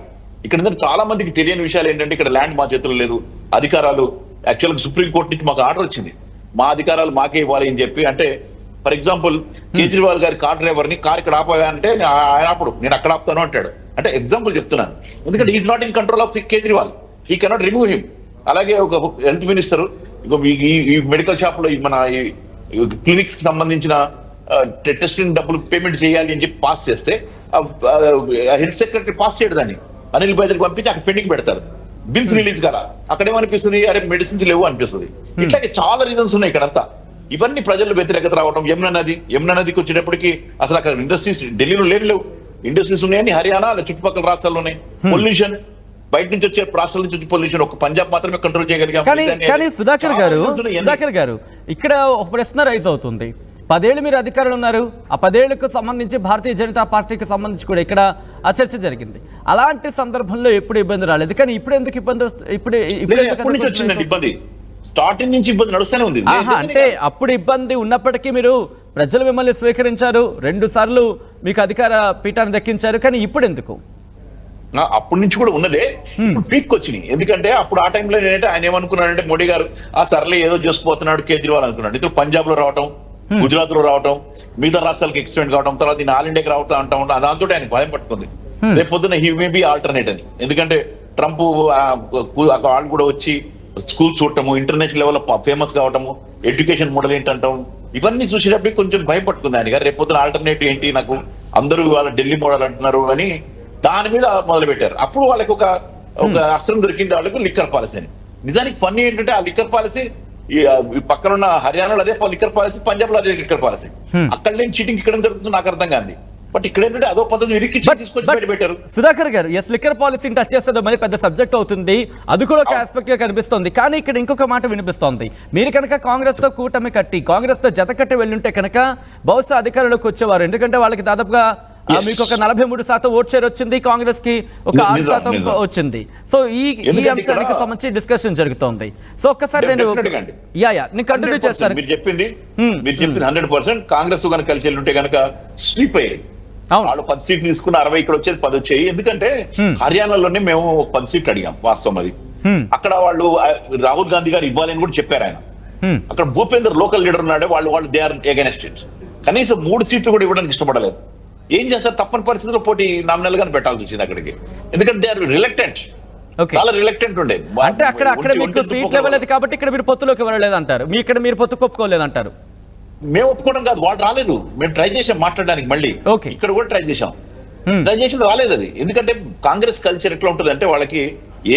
ఇక్కడ చాలా మందికి తెలియని విషయాలు ఏంటంటే ఇక్కడ ల్యాండ్ మా చేతుల్లో లేదు, అధికారాలు యాక్చువల్గా సుప్రీంకోర్టు నుంచి మాకు ఆర్డర్ వచ్చింది మా అధికారాలు మాకే ఇవ్వాలి అని చెప్పి. అంటే ఫర్ ఎగ్జాంపుల్ కేజ్రీవాల్ గారి కార్ డ్రైవర్ ని కార్ ఇక్కడ ఆపగా అంటే ఆయన అప్పుడు నేను అక్కడ ఆపుతాను అంటాడు. అంటే ఎగ్జాంపుల్ చెప్తున్నాను, ఎందుకంటే is not in control of Kejriwal, he cannot remove him. అలాగే ఒక హెల్త్ మినిస్టర్ ఈ మెడికల్ షాప్ లో మన క్లినిక్స్ సంబంధించిన టెస్టింగ్ డబ్బులు పేమెంట్ చేయాలి అని చెప్పి పాస్ చేస్తే హెల్త్ సెక్రటరీ పాస్ చేయడు, దాన్ని అనిల్ బైజల్ పంపించి అక్కడ పెండింగ్ పెడతారు, బిల్స్ రిలీజ్ కదా. అక్కడ ఏమనిపిస్తుంది, అరే మెడిసిన్స్ లేవు అనిపిస్తుంది. ఇట్లాగే చాలా రీజన్స్ ఉన్నాయి ఇక్కడంతా. ఇవన్నీ ప్రజలు వ్యతిరేకత రావడం. యమునా నదికి వచ్చేటప్పటికి అసలు అక్కడ ఇండస్ట్రీస్ ఢిల్లీలో లేవు, ఇండస్ట్రీస్ ఉన్నాయని హర్యానా చుట్టుపక్కల రాష్ట్రాల్లో ఉన్నాయి. పొల్యూషన్, బయట నుంచి వచ్చే రాష్ట్రాల నుంచి వచ్చే పొల్యూషన్ ఒక పంజాబ్ మాత్రమే కంట్రోల్ చేయగలిగాం.
కానీ సుధాకర్ గారు ఇక్కడ ఒక ప్రశ్న రైజ్ అవుతుంది. 10 ఏళ్ళు మీరు అధికారులు ఉన్నారు, ఆ 10 ఏళ్లకు సంబంధించి భారతీయ జనతా పార్టీకి సంబంధించి కూడా ఇక్కడ ఆ చర్చ జరిగింది. అలాంటి సందర్భంలో ఎప్పుడు ఇబ్బంది రాలేదు, కానీ ఇప్పుడు ఎందుకు ఇబ్బంది?
ఇబ్బంది స్టార్టింగ్ నుంచి ఇబ్బంది నడుస్తూనే ఉంది.
అంటే అప్పుడు ఇబ్బంది ఉన్నప్పటికీ మీరు ప్రజలు మిమ్మల్ని స్వీకరించారు, 2 సార్లు మీకు అధికార పీఠాన్ని దక్కించారు, కానీ ఇప్పుడు ఎందుకు?
అప్పటి నుంచి కూడా ఉన్నదే, పీక్ వచ్చినాయి. ఎందుకంటే అప్పుడు ఆ టైంలో ఏంటంటే ఆయన ఏమనుకున్నాడంటే మోడీ గారు సర్లే ఏదో చేసుకుపోతున్నాడు కేజ్రీవాల్ అనుకున్నాడు. ఇప్పుడు పంజాబ్ లో రావటం, గుజరాత్ లో రావటం, మిగతా రాష్ట్రాలకు ఎక్స్టెండ్ కావడం, తర్వాత ఆల్ ఇండియాకి రావటం అంటా ఉంటాం, దాంతో ఆయన భయం పట్టుకుంది. రేపు పొద్దున్న హీ మే బి ఆల్టర్నేట్ అని. ఎందుకంటే ట్రంప్ వాళ్ళు కూడా వచ్చి స్కూల్ చూడటము, ఇంటర్నేషనల్ లెవెల్ ఫేమస్ కావటము, ఎడ్యుకేషన్ మోడల్ ఏంటంటాం, ఇవన్నీ చూసేటప్పుడు కొంచెం భయపడుతుంది ఆయన గారు. రేపు పొద్దున ఆల్టర్నేటివ్ ఏంటి, నాకు అందరూ వాళ్ళ ఢిల్లీ మోడల్ అంటున్నారు అని దాని మీద మొదలు పెట్టారు. అప్పుడు వాళ్ళకి ఒక అస్త్రం దొరికింది వాళ్ళకు, లిక్కర్ పాలసీ అని. నిజానికి ఫన్నీ ఏంటంటే ఆ లిక్కర్ పాలసీ ఈ పక్కనున్న హర్యానాలో అదే లిక్కర్ పాలసీ, పంజాబ్ లో అదే లిక్కర్ పాలసీ. అక్కడ లేని చీటింగ్ ఇక్కడ జరుగుతుంది నాకు అర్థం కాదు. బట్ ఇక్కడ ఏంటంటే అదో పద్ధతి ఇరికి తీసుకొచ్చి బయట పెట్టారు.
సుధాకర్ గారు, ఎస్, లిక్కర్ పాలసీని టచ్ చేస్తే మళ్ళీ పెద్ద సబ్జెక్ట్ అవుతుంది, అది కూడా ఒక ఆస్పెక్ట్ గా కనిపిస్తోంది. కానీ ఇక్కడ ఇంకొక మాట వినిపిస్తోంది, మీరు కనుక కాంగ్రెస్ తో కూటమి కట్టి కాంగ్రెస్ తో జత కట్టి వెళ్ళుంటే కనుక బహుశా అధికారంలోకి వచ్చేవారు. ఎందుకంటే వాళ్ళకి దాదాపుగా మీకు ఒక 43% ఓట్ షేర్ వచ్చింది, కాంగ్రెస్ కి ఒక 6% వచ్చింది. సో ఈ అంశానికి సంబంధించి డిస్కషన్ జరుగుతోంది. సో ఒక్కసారి నేను కంటిన్యూ చేస్తాను.
మీరు చెప్పింది 100%. కాంగ్రెస్ కనుక కలిసి వెళ్ళుంటే కనుక స్వీప్ అయ్యాయి. వాళ్ళు 10 సీట్లు తీసుకున్న 60 ఇక్కడ వచ్చేది 10 వచ్చాయి. ఎందుకంటే హర్యానాలోనే మేము 10 సీట్లు అడిగాం, వాస్తవం అది. అక్కడ వాళ్ళు రాహుల్ గాంధీ గారు ఇవ్వాలని కూడా చెప్పారు ఆయన. అక్కడ భూపేందర్ లోకల్ లీడర్ ఉన్నాడే, వాళ్ళు దే ఆర్ అగైనెస్ట్ ఇట్. కనీసం 3 సీట్లు కూడా ఇవ్వడానికి ఇష్టపడలేదు. ఏం చేస్తారు, తప్పని పరిస్థితుల్లో పోటీ నామినల్ గానే పెట్టాల్సి వచ్చింది అక్కడికి. ఎందుకంటే దే ఆర్ రిలక్టెంట్, చాలా రిలక్టెంట్ ఉండే.
అంటే అక్కడ మీకు సీట్లు ఇవ్వలేదు కాబట్టి ఇక్కడ మీరు పొత్తులోకి వెళ్ళలేదు అంటారు, ఇక్కడ మీరు పొత్తు ఒప్పుకోలేదు అంటారు.
మేము ఒప్పుకోవడం కాదు, వాళ్ళు రాలేదు. మేము ట్రై చేసాం మాట్లాడడానికి, మళ్ళీ ఇక్కడ కూడా ట్రై చేసాం. ట్రై చేసి రాలేదు అది. ఎందుకంటే కాంగ్రెస్ కల్చర్ ఎట్లా ఉంటుంది అంటే వాళ్ళకి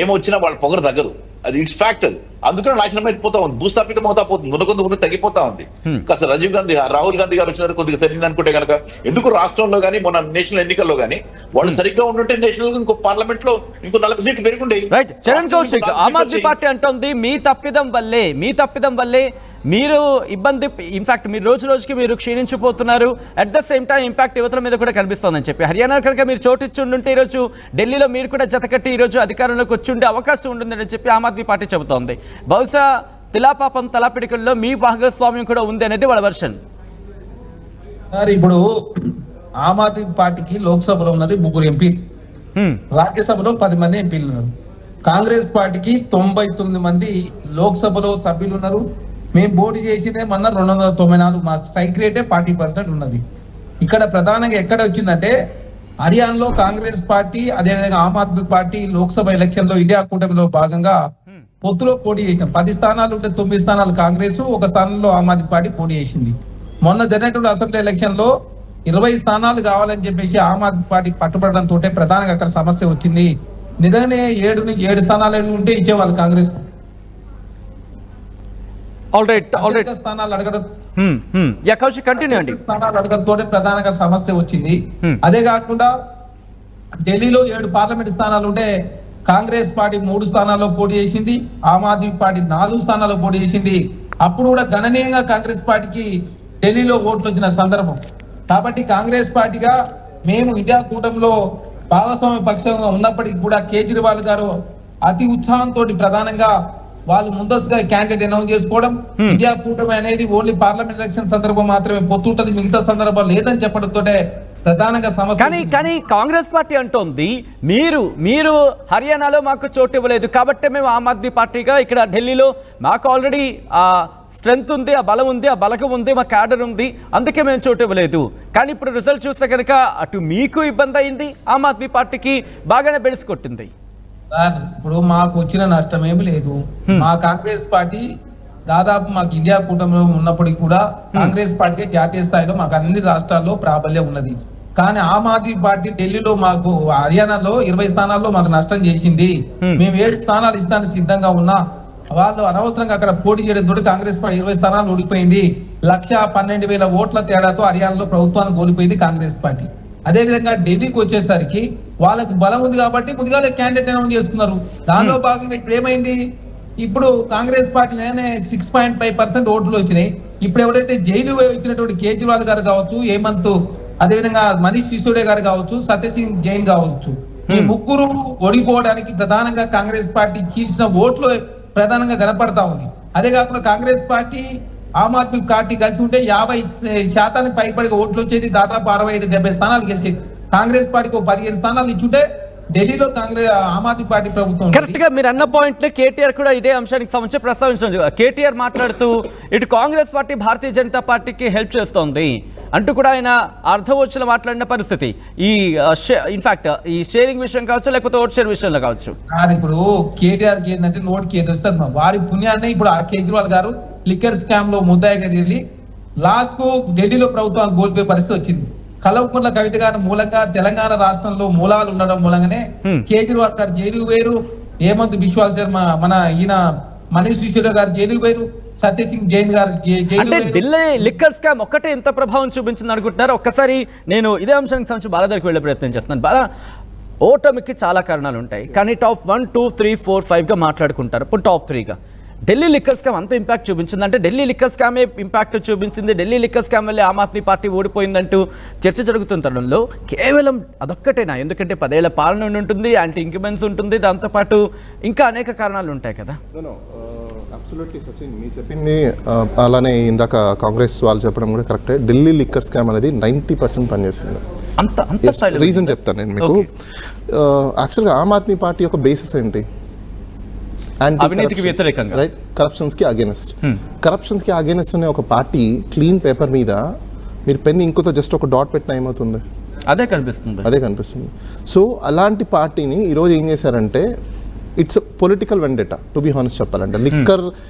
ఏమొచ్చినా వాళ్ళ పొగరు తగ్గదు, అది ఇట్స్ ఫ్యాక్ట్. అది అందుకనే నాశనం అయిపోతా ఉంది, భూస్థాపితం అవుతా పోతుంది, ముందు తగ్గిపోతా ఉంది. కాస్త రాహుల్ గాంధీ గారు వచ్చినారు కొద్దిగా తెలియదు అనుకుంటే కనుక, ఎందుకు రాష్ట్రంలో కానీ మొన్న నేషనల్ ఎన్నికల్లో కానీ వాళ్ళు సరిగ్గా ఉండుంటే నేషనల్ ఇంకో పార్లమెంట్ లో ఇంకో 40 సీట్లు పెరుగుండే.
రైట్, చరణ్ కౌశిక్, ఆమ్ ఆద్మీ పార్టీ అంటోంది మీ తప్పిదం వల్లే మీరు ఇబ్బంది, ఇన్ఫాక్ట్ మీరు రోజుకి మీరు క్షీణించిపోతున్నారు. At the same time impact యువతల మీద కూడా కనిపిస్తోందని చెప్పి, హర్యానా కనుక మీరు చోటిచ్చుంటే ఈరోజు ఢిల్లీలో మీరు కూడా జతకట్టి ఈరోజు అధికారంలోకి వచ్చి ఉండే అవకాశం ఉంటుందని చెప్పి ఆమ్ ఆద్మీ పార్టీ చెబుతోంది. బహుశా తిలాపాపం తలాపిడికల్లో మీ భాగస్వామ్యం కూడా ఉంది అనేది వాళ్ళ వర్షన్.
సార్, ఇప్పుడు ఆమ్ ఆద్మీ పార్టీకి లోక్సభలో ఉన్నది 3 ఎంపీలు, రాజ్యసభలో 10 మంది ఎంపీలు ఉన్నారు. కాంగ్రెస్ పార్టీకి 99 మంది లోక్సభలో సభ్యులు ఉన్నారు. మేము పోటీ చేసిందే మొన్న 294, మా స్ట్రైక్ రేటే 40% ఉన్నది. ఇక్కడ ప్రధానంగా ఎక్కడ వచ్చిందంటే హర్యానాలో కాంగ్రెస్ పార్టీ, అదేవిధంగా ఆమ్ ఆద్మీ పార్టీ లోక్సభ ఎలక్షన్ లో ఇండియా కూటమిలో భాగంగా పొత్తులో పోటీ చేసినాం. 10 స్థానాలు ఉంటే 9 స్థానాలు కాంగ్రెస్, 1 స్థానంలో ఆమ్ ఆద్మీ పార్టీ పోటీ చేసింది. మొన్న జరిగినటువంటి అసెంబ్లీ ఎలక్షన్ లో 20 స్థానాలు కావాలని చెప్పేసి ఆమ్ ఆద్మీ పార్టీ పట్టుబడడంతో ప్రధానంగా అక్కడ సమస్య వచ్చింది. నిజంగానే 7 స్థానాలు ఉంటే ఇచ్చేవాళ్ళు కాంగ్రెస్. స్థానాలు అడగడం స్థానాలు అడగడంతో ప్రధానంగా సమస్య వచ్చింది. అదే కాకుండా ఢిల్లీలో 7 పార్లమెంట్ స్థానాలు ఉంటే కాంగ్రెస్ పార్టీ 3 స్థానాల్లో పోటీ చేసింది, ఆమ్ ఆద్మీ పార్టీ 4 స్థానాల్లో పోటీ చేసింది. అప్పుడు కూడా గణనీయంగా కాంగ్రెస్ పార్టీకి ఢిల్లీలో ఓట్లు వచ్చిన సందర్భం. కాబట్టి కాంగ్రెస్ పార్టీగా మేము ఇండియా కూటమిలో భాగస్వామ్య పక్షంగా ఉన్నప్పటికీ కూడా కేజ్రీవాల్ గారు అతి ఉత్సాహంతో ప్రధానంగా వాళ్ళు ముందస్తుగా క్యాండిడేట్ అనౌన్స్ చేసుకోవడం, ఇండియా కూటమి అనేది ఓన్లీ పార్లమెంట్ ఎలక్షన్ సందర్భం మాత్రమే పొత్తుంటది, మిగతా సందర్భాలు లేదని చెప్పడంతో ప్రధానంగా సమస్య.
కానీ కాంగ్రెస్ పార్టీ అంటోంది మీరు హర్యానాలో మాకు చోటు ఇవ్వలేదు కాబట్టి మేము ఆమ్ ఆద్మీ పార్టీగా ఇక్కడ ఢిల్లీలో మాకు ఆల్రెడీ స్ట్రెంగ్త్ ఉంది, ఆ బలం ఉంది, ఆ బలగం ఉంది, మా క్యాడర్ ఉంది, అందుకే మేము చోటు ఇవ్వలేదు. కానీ ఇప్పుడు రిజల్ట్ చూస్తే కనుక అటు మీకు ఇబ్బంది అయింది, ఆమ్ ఆద్మీ పార్టీకి బాగానే బెడిసి కొట్టింది.
ఇప్పుడు మాకు వచ్చిన నష్టం ఏమి లేదు. మా కాంగ్రెస్ పార్టీ దాదాపు మాకు ఇండియా కూటమిలో ఉన్నప్పటికీ కూడా కాంగ్రెస్ పార్టీకి జాతీయ స్థాయిలో మాకు అన్ని రాష్ట్రాల్లో ప్రాబల్యం ఉన్నది. కానీ ఆమ్ ఆద్మీ పార్టీ ఢిల్లీలో మాకు హర్యానాలో 20 స్థానాల్లో మాకు నష్టం చేసింది. మేము 7 స్థానాలు ఇస్తానికి సిద్ధంగా ఉన్నా వాళ్ళు అనవసరంగా అక్కడ పోటీ చేయడంతో కాంగ్రెస్ పార్టీ 20 స్థానాలు ఓడిపోయింది. 1,12,000 ఓట్ల తేడాతో హర్యానాలో ప్రభుత్వాన్ని కోల్పోయింది కాంగ్రెస్ పార్టీ. అదేవిధంగా ఢిల్లీకి వచ్చేసరికి వాళ్ళకి బలం ఉంది కాబట్టి ముందుగానే క్యాండిడేట్ అనౌన్స్ చేసుకున్నారు. దానిలో భాగంగా ఇప్పుడు ఏమైంది, ఇప్పుడు కాంగ్రెస్ పార్టీ 6.5% ఓట్లు వచ్చినాయి. ఇప్పుడు ఎవరైతే జైలు వచ్చినటువంటి కేజ్రీవాల్ గారు కావచ్చు, హేమంత్, అదేవిధంగా మనీష్ సిసోడియా గారు కావచ్చు, సత్యసింగ్ జైన్ కావచ్చు, ఈ ముగ్గురు ఓడిపోవడానికి ప్రధానంగా కాంగ్రెస్ పార్టీ చీల్చిన ఓట్లు ప్రధానంగా కనపడతా ఉంది. అదే కాకుండా కాంగ్రెస్ పార్టీ ఆమ్ ఆద్మీ పార్టీ కలిసి ఉంటే 50% పైపడిగా ఓట్లు వచ్చేది, దాదాపు 65-70 స్థానాలు గెలిచేది. కాంగ్రెస్ పార్టీకి 15 స్థానాలు ఇచ్చుంటే ఢిల్లీలో కాంగ్రెస్ ఆమ్ ఆద్మీ పార్టీ ప్రభుత్వం.
కరెక్ట్ గా మీరు అన్న పాయింట్ కేటీఆర్ కూడా ఇదే అంశానికి సంబంధించి ప్రస్తావించడం. కేటీఆర్ మాట్లాడుతూ ఇటు కాంగ్రెస్ పార్టీ భారతీయ జనతా పార్టీకి హెల్ప్ చేస్తోంది అంటూ కూడా ఆయన అర్ధవచ్చులు మాట్లాడిన పరిస్థితి. ఈ ఇన్ఫాక్ట్ ఈ షేరింగ్ విషయం కావచ్చు, లేకపోతే ఓట్ షేర్ విషయంలో కావచ్చు.
ఇప్పుడు కేటీఆర్కి ఏంటంటే నోటికి ఏది వస్తుంది, వారి పుణ్యాన్ని ఇప్పుడు ఆ కేజ్రీవాల్ గారు లిక్కర్ స్కామ్ లో ముద్దాయిగా తిరిగి లాస్ట్ కు ఢిల్లీలో ప్రభుత్వానికి కోల్పోయే పరిస్థితి వచ్చింది. కల్వకుంట్ల కవిత గారి మూలంగా తెలంగాణ రాష్ట్రంలో మూలాలు ఉండడం మూలంగానే కేజ్రీవాల్ గారు జైలుకు వేరు, హేమంత్ బిశ్వాల్ శర్మ మన ఈయన మనీష్ సిసోడియా గారు జైలుకు వేరు, సత్యసింగ్ జైన్ గారు జైలు
అంటే
వేరు.
ఢిల్లీ లిక్కర్ స్కామ్ ఒక్కటే ఎంత ప్రభావం చూపించింది అనుకుంటున్నారు? ఒక్కసారి నేను ఇదే అంశానికి సంబంధించి బాలా దగ్గరికి వెళ్ళే ప్రయత్నం చేస్తున్నాను. బాలా, ఓటమికి చాలా కారణాలు ఉంటాయి, కానీ టాప్ 1, 2, 3, 4, 5గా మాట్లాడుకుంటారు. ఇప్పుడు టాప్ 3గా ఢిల్లీ లిక్కర్ స్కామ్ అంత ఇంపాక్ట్ చూపించింది. అంటే ఢిల్లీ లిక్కర్ స్కామే ఇంపాక్ట్ చూపించింది, ఢిల్లీ లిక్కర్ స్కామ్ వల్లే ఆమ్ ఆద్మీ పార్టీ ఓడిపోయిందంటూ చర్చ జరుగుతున్న తరుణంలో కేవలం అదొక్కటేనా? ఎందుకంటే 10 ఏళ్ల పాలన ఉంటుంది, యాంటీ ఇంక్యుబెన్స్ ఉంటుంది, దాంతోపాటు ఇంకా అనేక కారణాలు ఉంటాయి కదా.
అబ్సల్యూట్లీ సచిన్, మీరు చెప్పింది అలానే ఇందాక కాంగ్రెస్ వాళ్ళు చెప్పడం కూడా కరెక్టే. ఢిల్లీ లిక్కర్ స్కామ్ అనేది 90% పనిచేస్తుంది.
అంత స్థాయిలో
రీజన్ చెప్తాను నేను మీకు. యాక్చువల్గా ఆమ్ ఆద్మీ పార్టీ యొక్క బేసిస్ ఏంటి?
అవినీతికి వ్యతిరేకంగా,
రైట్, కరప్షన్స్కి అగేనెస్ట్. కరప్షన్స్కి అగేనెస్ట్ అనే ఒక పార్టీ క్లీన్ పేపర్ మీద మీరు పెన్ ఇంకొక జస్ట్ ఒక డాట్ పెట్టినా ఏమవుతుంది?
అదే కనిపిస్తుంది. సో అలాంటి పార్టీని ఈరోజు ఏం చేశారంటే, it's political vendetta to be honest చెప్పాలంటే. లిక్కర్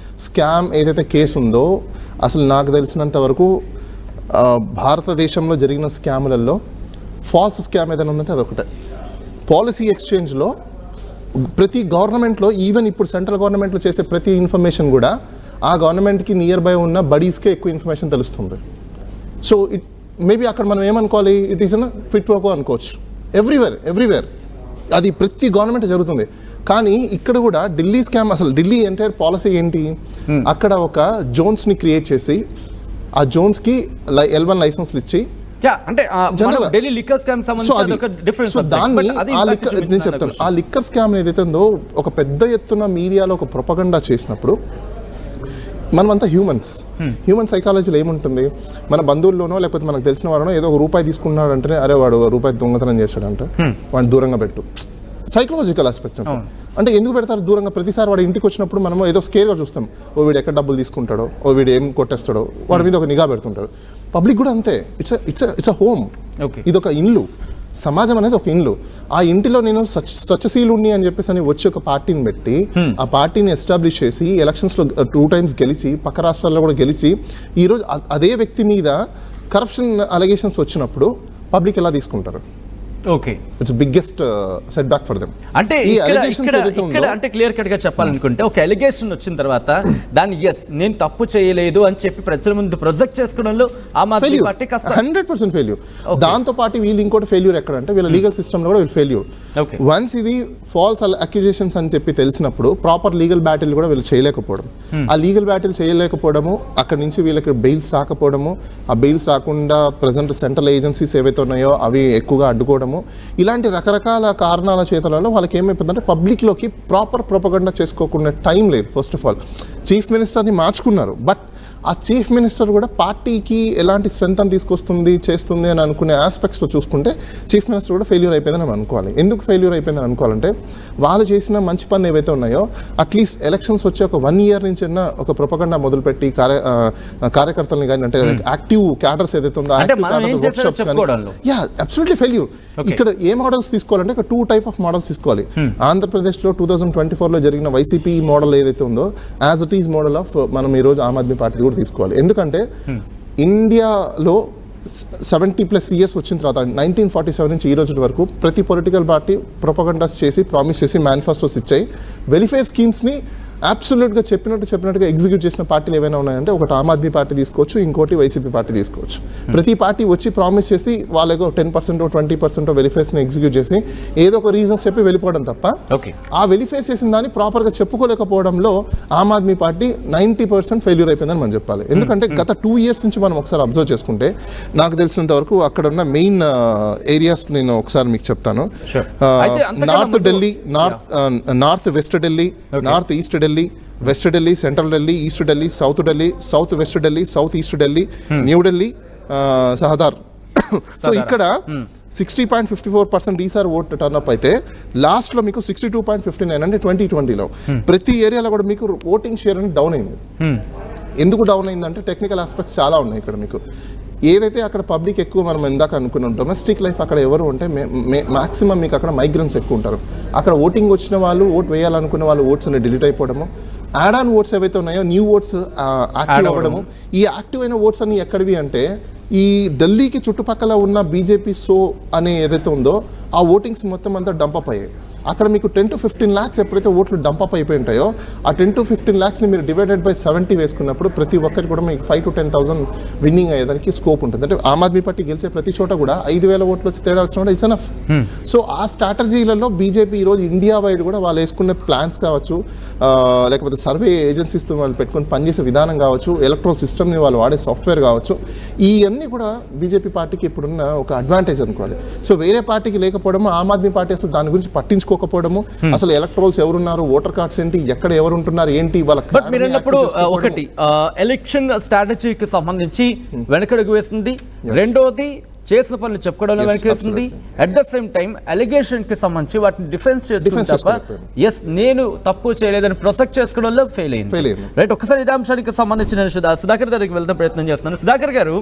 స్కామ్ ఏదైతే కేసు ఉందో, అసలు నాకు తెలిసినంత వరకు భారతదేశంలో జరిగిన స్కాములలో ఫాల్స్ స్కామ్ ఏదైనా ఉందంటే అదొకటే. పాలసీ ఎక్స్చేంజ్లో ప్రతి గవర్నమెంట్లో, ఈవెన్ ఇప్పుడు సెంట్రల్ గవర్నమెంట్లో చేసే ప్రతి ఇన్ఫర్మేషన్ కూడా ఆ గవర్నమెంట్కి నియర్ బై ఉన్న బడీస్కే ఎక్కువ ఇన్ఫర్మేషన్ తెలుస్తుంది. సో ఇట్ మేబీ అక్కడ మనం ఏమనుకోవాలి, it is an fit pro quo అనుకోవచ్చు. ఎవ్రీవేర్ అది ప్రతి గవర్నమెంట్ జరుగుతుంది. కానీ ఇక్కడ కూడా ఢిల్లీ స్కామ్, అసలు ఢిల్లీ ఎంటైర్ పాలసీ ఏంటి? అక్కడ ఒక జోన్స్ని క్రియేట్ చేసి ఆ జోన్స్కి L1 లైసెన్స్లు ఇచ్చి, అంటే ఢిల్లీ లిక్కర్ స్కామ్ సంబంధించి ఒక డిఫరెన్స్.
దాన్ని నేను చెప్తాను, ఆ లిక్కర్ స్కామ్ ఏదైతే ఉందో ఒక పెద్ద ఎత్తున మీడియాలో ఒక ప్రొపగండా చేసినప్పుడు, మనమంతా హ్యూమన్ సైకాలజీలో ఏముంటుంది? మన బంధువుల్లోనో లేకపోతే మనకు తెలిసిన వాడనో ఏదో ₹1 తీసుకున్నాడు అంటే, అరే వాడు ₹1 దొంగతనం చేశాడంటే వాడిని దూరంగా పెట్టు. సైకలాజికల్ ఆస్పెక్ట్ అంటే ఎందుకు పెడతారు దూరంగా? ప్రతిసారి వాడు ఇంటికి వచ్చినప్పుడు మనము ఏదో స్కేర్గా చూస్తాం, ఓ వీడు ఎక్కడ డబ్బులు తీసుకుంటాడో, ఓ వీడు ఏం కొట్టేస్తాడో, వాడి మీద ఒక నిఘా పెడుతుంటాడు. పబ్లిక్ కూడా అంతే. It's a home. ఇది ఒక ఇల్లు, సమాజం అనేది ఒక ఇల్లు. ఆ ఇంటిలో నేను సత్యశీలుణ్ణి అని చెప్పేసి అని వచ్చి ఒక పార్టీని పెట్టి ఆ పార్టీని ఎస్టాబ్లిష్ చేసి ఎలక్షన్స్లో 2 times గెలిచి, పక్క రాష్ట్రాల్లో కూడా గెలిచి, ఈరోజు అదే వ్యక్తి మీద కరప్షన్ అలిగేషన్స్ వచ్చినప్పుడు పబ్లిక్ ఎలా తీసుకుంటారు?
Okay,
it's biggest set back for them.
అంటే ఇక్కడ అంటే క్లియర్ కట్ గా చెప్పాలనుకుంటే, ఒక ఎలిగేషన్ వచ్చిన తర్వాత దాన్ని నేను తప్పు చేయలేదు అని చెప్పి ప్రజల ముందు ప్రొజెక్ట్ చేసుకోవడంలో ఆమ్ ఆద్మీ పార్టీ
100% ఫెయిల్యూర్. దాంతో పాటు వీళ్ళు ఇంకోటి ఫెయిల్యూర్ ఎక్కడంటే, వీళ్ళ లీగల్ సిస్టమ్ లో కూడా వీళ్ళు ఫెయిల్యూర్. వన్స్ ఇది ఫాల్స్ అక్యూజేషన్స్ అని చెప్పి తెలిసినప్పుడు ప్రాపర్ లీగల్ బ్యాటిల్ కూడా వీళ్ళు చేయలేకపోవడం, ఆ లీగల్ బ్యాటిల్ చేయలేకపోవడము, అక్కడి నుంచి వీళ్ళకి బెయిల్స్ రాకపోవడము, ఆ బెయిల్స్ రాకుండా ప్రజెంట్ సెంట్రల్ ఏజెన్సీస్ ఏవైతే ఉన్నాయో అవి ఎక్కువగా అడ్డుకోవడము, ఇలాంటి రకరకాల కారణాల చేతలలో వాళ్ళకి ఏమైపోతుందంటే పబ్లిక్లోకి ప్రాపర్ ప్రొపగండా చేసుకోకుండా టైం లేదు. ఫస్ట్ ఆఫ్ ఆల్ చీఫ్ మినిస్టర్ని మార్చుకున్నారు, బట్ ఆ చీఫ్ మినిస్టర్ కూడా పార్టీకి ఎలాంటి స్ట్రెంత్ అని చేస్తుంది అని అనుకునే ఆస్పెక్ట్స్లో చూసుకుంటే చీఫ్ మినిస్టర్ కూడా ఫెయిల్యూర్ అయిపోయిందని మనం అనుకోవాలి. ఎందుకు ఫెయిల్యూర్ అయిపోయిందని అనుకోవాలంటే, వాళ్ళు చేసిన మంచి పనులు ఏవైతే ఉన్నాయో, అట్లీస్ట్ ఎలక్షన్స్ వచ్చే ఒక 1 year నుంచి ఒక ప్రొపగండా మొదలుపెట్టి కార్యకర్తలని కానీ, అంటే యాక్టివ్ క్యాడర్స్ ఏదైతే ఉందో వర్క్షాప్స్ కానీ, అబ్సల్యూట్లీ ఫెయిల్యూర్. ఇక్కడ ఏ మోడల్స్ తీసుకోవాలంటే ఒక 2 types ఆఫ్ మోడల్స్ తీసుకోవాలి. ఆంధ్రప్రదేశ్లో 2024లో జరిగిన వైసీపీ మోడల్ ఏదైతే ఉందో, as it is model of మనం ఈ రోజు ఆమ్ ఆద్మీ పార్టీ తీసుకోవాలి. ఎందుకంటే ఇండియాలో 70+ years వచ్చిన తర్వాత 1947 నుంచి ఈ రోజు వరకు ప్రతి పొలిటికల్ పార్టీ ప్రొపగండాస్ చేసి, ప్రామిస్ చేసి, మేనిఫెస్టోస్ ఇచ్చాయి. వెల్ఫేర్ స్కీమ్స్ని అబ్సల్యూట్గా చెప్పినట్టుగా ఎగ్జిక్యూట్ చేసిన పార్టీలు ఏవైనా ఉన్నాయంటే, ఒకటి ఆమ్ ఆద్మీ పార్టీ తీసుకోవచ్చు, ఇంకోటి వైసీపీ పార్టీ తీసుకోవచ్చు. ప్రతి పార్టీ వచ్చి ప్రామిస్ చేసి వాళ్ళకు 10% 20% వెలిఫేర్స్ని ఎగ్జిక్యూట్ చేసి ఏదో ఒక రీజన్స్ చెప్పి వెళ్ళిపోవడం తప్ప, ఆ వెలిఫేర్ చేసిన దాన్ని ప్రాపర్గా చెప్పుకోలేకపోవడంలో ఆమ్ ఆద్మీ పార్టీ 90% ఫెయిల్యూర్ అయిపోయిందని మనం చెప్పాలి. ఎందుకంటే గత 2 years నుంచి మనం ఒకసారి అబ్జర్వ్ చేసుకుంటే, నాకు తెలిసినంత వరకు అక్కడ ఉన్న మెయిన్ ఏరియాస్ నేను ఒకసారి మీకు చెప్తాను. North Delhi, north west Delhi, north east Delhi, west Delhi, central Delhi, east Delhi, south west Delhi, south east Delhi, New Delhi, Shahdara. So ఇక్కడ 60.54% ఈసారి ఓట్ టర్న్అప్ అయితే, లాస్ట్లో మీకు 62.59 అంటే 2020లో ప్రతి ఏరియాలో కూడా మీకు ఓటింగ్ షేర్ అనేది డౌన్ అయింది. ఎందుకు డౌన్ అయిందంటే టెక్నికల్ ఆస్పెక్ట్స్ చాలా ఉన్నాయి ఇక్కడ. మీకు ఏదైతే అక్కడ పబ్లిక్ ఎక్కువ, మనం ఇందాక అనుకున్నాం డొమెస్టిక్ లైఫ్ అక్కడ ఎవరు ఉంటే మాక్సిమం మీకు అక్కడ మైగ్రెంట్స్ ఎక్కువ ఉంటారు. అక్కడ ఓటింగ్ వచ్చిన వాళ్ళు, ఓట్ వేయాలనుకునే వాళ్ళు ఓట్స్ అన్ని డిలీట్ అయిపోవడము, యాడ్ ఆన్ ఓట్స్ ఏవైతే ఉన్నాయో న్యూ ఓట్స్ యాక్టివ్ అవ్వడము. ఈ యాక్టివ్ అయిన ఓట్స్ అన్ని ఎక్కడివి అంటే, ఈ ఢిల్లీకి చుట్టుపక్కల ఉన్న బీజేపీ అనే ఏదైతే ఉందో ఆ ఓటింగ్స్ మొత్తం అంతా డంప్ అప్ అయ్యాయి. అక్కడ మీకు 10 to 15 lakhs ఎప్పుడైతే ఓట్లు డంపప్ అయిపోయి ఉంటాయో ఆ 10 to 15 lakhs ని మీరు డివైడెడ్ బై 70 వేసుకున్నప్పుడు ప్రతి ఒక్కరికి కూడా మీకు 5 to 10,000 విన్నింగ్ అయ్యేదానికి స్కోప్ ఉంటుంది. అంటే ఆమ్ ఆద్మీ పార్టీ గెలిచే ప్రతి చోట కూడా 5,000 ఓట్లు వచ్చి తేడా వచ్చిన కూడా ఇట్స్ ఎనఫ్. సో ఆ స్ట్రాటజీలలో బీజేపీ ఈరోజు ఇండియా వైడ్ కూడా వాళ్ళు వేసుకునే ప్లాన్స్ కావచ్చు, లేకపోతే సర్వే ఏజెన్సీస్తో వాళ్ళు పెట్టుకొని పనిచేసే విధానం కావచ్చు, ఎలక్ట్రల్ సిస్టమ్ని వాళ్ళు వాడే సాఫ్ట్వేర్ కావచ్చు, ఇవన్నీ కూడా బీజేపీ పార్టీకి ఇప్పుడున్న ఒక అడ్వాంటేజ్ అనుకోవాలి. సో వేరే పార్టీకి లేకపోవడము, ఆమ్ ఆద్మీ పార్టీ అసలు దాని గురించి పట్టించుకోకపోవడము, అసలు ఎలక్ట్రల్స్ ఎవరున్నారు, ఓటర్ కార్డ్స్ ఏంటి, ఎక్కడ ఎవరు ఉంటున్నారు ఏంటి వాళ్ళ.
బట్ మీరు అన్నప్పుడు ఒకటి ఎలక్షన్ స్ట్రాటజీకి సంబంధించి వెనకడుగు వేసింది, రెండోది చేసిన పనులు చెప్పుకోవడంలో వెనకేస్తుంది, at the same time allegation కి సంబంధించి వాటిని డిఫెన్స్ చేస్తుంది తప్ప ఎస్ నేను తప్పు చేయలేదని ప్రొసెక్ట్ చేసుకోవడంలో ఫెయిల్ అయింది. రైట్, ఒకసారి ఇదే అంశానికి సంబంధించిన సుధాకర్ దగ్గరికి వెళ్తాం ప్రయత్నం చేస్తున్నాను. సుధాకర్ గారు,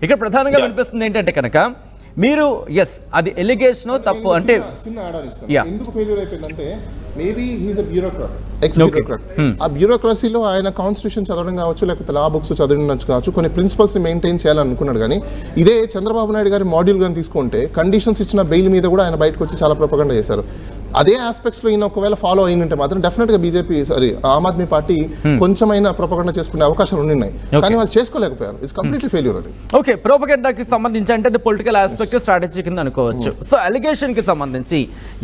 ఇక్కడ ప్రధానంగా వినిపిస్తుంది ఏంటంటే కనుక మీరు ఎస్ అది ఎలిగేషన్ తప్పు అంటే
ఎందుకు ఫెయిల్యూర్ అయిపోయిందంటే maybe he's a bureaucrat, X bureaucrat. ఆ బ్యూరోక్రసీలో ఆయన కాన్స్టిట్యూషన్ చదవడం కావచ్చు, లేకపోతే లా బుక్స్ చదవడం కావచ్చు, కొన్ని ప్రిన్సిపల్స్ ని మెయింటైన్ చేయాలనుకున్నాడు. కానీ ఇదే చంద్రబాబు నాయుడు గారి మాడ్యూల్ గాని తీసుకుంటే కండిషన్స్ ఇచ్చిన బెయిల్ మీద కూడా ఆయన బయటకు వచ్చి చాలా ప్రొపగండా చేశారు. అదే ఆస్పెక్ట్స్ లో ఈయన ఒకవేళ ఫాలో అయినంటే మాత్రం డెఫినెట్ గా బీజేపీ ఆమ్ ఆద్మీ పార్టీ కొంచెమైనా ప్రొపగండా చేసుకునే అవకాశాలు ఉన్నాయి, కానీ వాళ్ళు చేసుకోలేకపోయారు. ఇట్స్ కంప్లీట్లీ ఫెయిల్యూర్ అది.
ఓకే, ప్రొపగండాకి సంబంధించి అంటే అది పొలిటికల్ ఆస్పెక్ట్ స్ట్రాటజీ కింద అనుకోవచ్చు. సో అలిగేషన్ కి సంబంధించి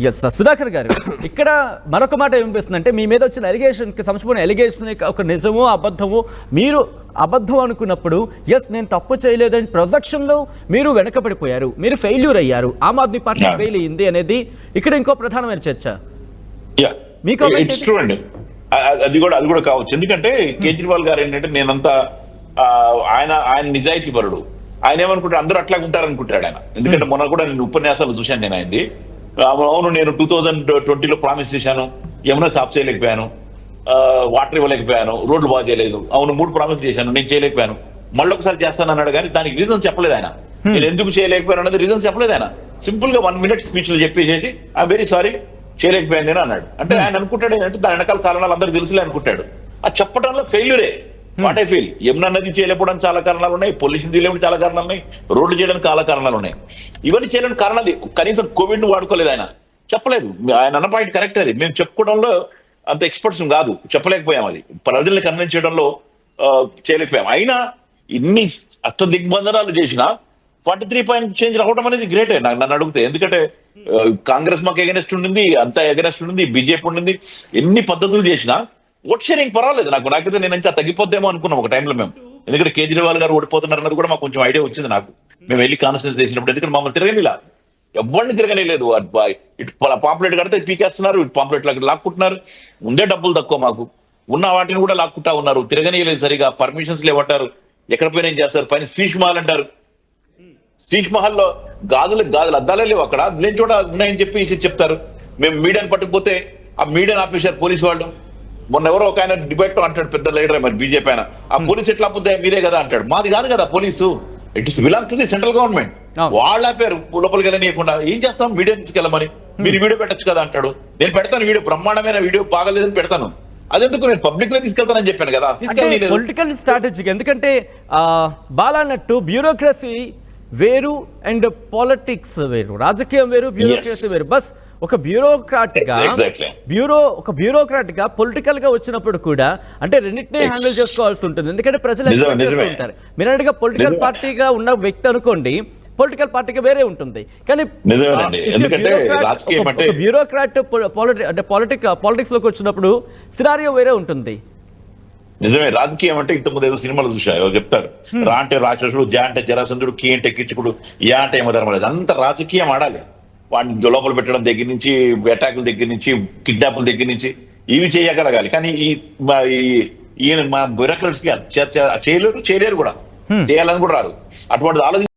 ఎస్ సుధాకర్ గారు, ఇక్కడ మరొక మాట ఏమనిపిస్తుంది అంటే మీ మీద వచ్చిన అలిగేషన్ కి సంబంధించిన అలిగేషన్ ఒక నిజమో అబద్ధమో, మీరు అబద్ధం అనుకున్నప్పుడు ఎస్ నేను తప్పు చేయలేదని ప్రొజెక్షన్ లో మీరు వెనకబడిపోయారు, మీరు ఫెయిల్యూర్ అయ్యారు, ఆమ్ ఆద్మీ పార్టీ ఫెయిల్ అయ్యింది అనేది ఇక్కడ ఇంకో ప్రధానమైన చర్చ.
అండి, అది కూడా కావచ్చు. ఎందుకంటే కేజ్రీవాల్ గారు ఏంటంటే నేనంతా ఆయన నిజాయితీ పరుడు, ఆయన ఏమనుకుంటారు అందరూ అట్లా ఉంటారనుకుంటాడు ఆయన. ఎందుకంటే మొన్న కూడా నేను ఉపన్యాసాలు చూశాను నేను ఆయనది. అవును, నేను 2020లో ప్రామిస్ చేశాను, యమునా సాఫ్ చేయలేకపోయాను, వాటర్ ఇవ్వలేకపోయాను, రోడ్లు బాగా చేయలేదు. అవును, 3 ప్రామిస్ చేశాను, నేను చేయలేకపోయాను, మళ్ళీ ఒకసారి చేస్తాను అన్నాడు. కానీ దానికి రీజన్ చెప్పలేదు ఆయన. నేను ఎందుకు చేయలేకపోయాను అన్నది రీజన్ చెప్పలేదు ఆయన. సింపుల్ గా 1 minute స్పీచ్ లో చెప్పేసి ఐఎమ్ వెరీ సారీ చేయలేకపోయాను నేను అన్నాడు. అంటే ఆయన అనుకుంటాడు ఏంటంటే దాని వెనకాల కారణాలు అందరికి తెలుసులే అనుకుంటాడు. అది చెప్పడంలో ఫెయిల్యూరే. వాట్ ఐ ఫీల్, యమునా నది చేయలేకపోవడానికి చాలా కారణాలు ఉన్నాయి, పొల్యూషన్ తీయలేకపోవడానికి చాలా కారణాలు ఉన్నాయి, రోడ్లు చేయడానికి చాలా కారణాలు ఉన్నాయి. ఇవన్నీ చేయడానికి కారణాలు కనీసం కోవిడ్ ను వాడుకోలేదు ఆయన, చెప్పలేదు. ఆయన అన్న పాయింట్ కరెక్ట్. అది మేము చెప్పుకోవడంలో అంత ఎక్స్పర్ట్స్ కాదు, చెప్పలేకపోయాం. అది ప్రజల్ని కన్విన్స్ చేయడంలో చేయలేకపోయాం. అయినా ఇన్ని అష్ట దిగ్బంధనాలు చేసినా 43 చేంజ్ రావడం అనేది గ్రేటే నన్ను అడిగితే. ఎందుకంటే కాంగ్రెస్ మాకు ఎగనెస్ట్ ఉండింది, అంతా ఎగనెస్ట్ ఉండింది, బీజేపీ ఉండింది, ఎన్ని పద్ధతులు చేసినా ఓట్ షేరింగ్ పర్వాలేదు. నాకైతే నేను ఇంకా తగ్గిపోద్దేమో అనుకున్నాం ఒక టైంలో మేము. ఎందుకంటే కేజ్రీవాల్ గారు ఓడిపోతున్నారు అన్నది కూడా మాకు కొంచెం ఐడియా వచ్చింది నాకు. మేము వెళ్ళి కాన్స్టిట్యూన్స్ చేసినప్పుడు. ఎందుకంటే మమ్మల్ని తిరగనిలా, ఎవరిని తిరగలేదు. ఇటు పాంప్లెట్ కడితే పీకేస్తున్నారు, ఇటు పాంప్లెట్ లాక్కుంటున్నారు. ఉండే డబ్బులు తక్కువ, మాకు ఉన్న వాటిని కూడా లాక్కుంటా ఉన్నారు. తిరగనీయలేదు సరిగా, పర్మిషన్స్ లేవంటారు, ఎక్కడ పోయినా ఏం చేస్తారు, పైన స్వీష్ మహల్ అంటారు. స్వీష్ మహల్లో గాజులు అద్దాలే లేవు, అక్కడ లేని చోట ఉన్నాయని చెప్పి చెప్తారు. మేము మీడియాని పట్టుకుపోతే ఆ మీడియాని ఆపేశారు పోలీసు వాళ్ళు. మొన్న ఎవరో ఒక ఆయన డిబేట్ లో అంటాడు, పెద్ద లీడర్ మరి బీజేపీ ఆయన, ఆ పోలీసు ఎట్లా ఆపుద్దా మీరే కదా అంటాడు. మాది కాదు కదా police, it is belong to the central government. వాళ్ళు ఆపారు లోపలికి వెళ్ళనీయకుండా. ఏం చేస్తాం, మీడియా తీసుకెళ్ళమని, మీరు వీడియో పెట్టచ్చు కదా అంటాడు. నేను పెడతాను వీడియో, బ్రహ్మాండమైన వీడియో, బాగలేదని పెడతాను. అదెందుకు, నేను పబ్లిక్ లో తీసుకెళ్తానని చెప్పాను కదా.
పొలిటికల్ స్ట్రాటజీ, ఎందుకంటే బాలా అన్నట్టు బ్యూరోక్రసీ వేరు అండ్ పాలిటిక్స్ వేరు, రాజకీయం వేరు, బ్యూరోక్రసీ వేరు. బస్ ఒక బ్యూరోక్రాట్ గా పొలిటికల్ గా వచ్చినప్పుడు కూడా అంటే రెండింటినీ హ్యాండిల్ చేసుకోవాల్సి ఉంటుంది. ఎందుకంటే ప్రజలు ఉంటారు. మీరు అన్నట్టుగా పొలిటికల్ పార్టీగా ఉన్న వ్యక్తి అనుకోండి, పొలిటికల్ పార్టీగా వేరే ఉంటుంది. కానీ బ్యూరోక్రాట్ పాలిటిక్స్ లోకి వచ్చినప్పుడు సినారియో వేరే ఉంటుంది.
నిజమే, రాజకీయం అంటే ఇంతకుముందు ఏదో సినిమాలు చూసాయో చెప్తారు, రా అంటే రాక్షసుడు, జా అంటే జరాసంధుడు, కీ అంటే కిచ్చుకుడు, యా అంటే యమధర్మరాజు. అంత రాజకీయం ఆడాలి. వాడిని లోపల పెట్టడం దగ్గర నుంచి, అటాకుల దగ్గర నుంచి, కిడ్నాపుల దగ్గర నుంచి ఇవి చేయగలగాలి. కానీ ఈయన మా బ్యూరోక్రట్స్ చేయలేరు కూడా, చేయాలని కూడా రారు. అటువంటి ఆలోచన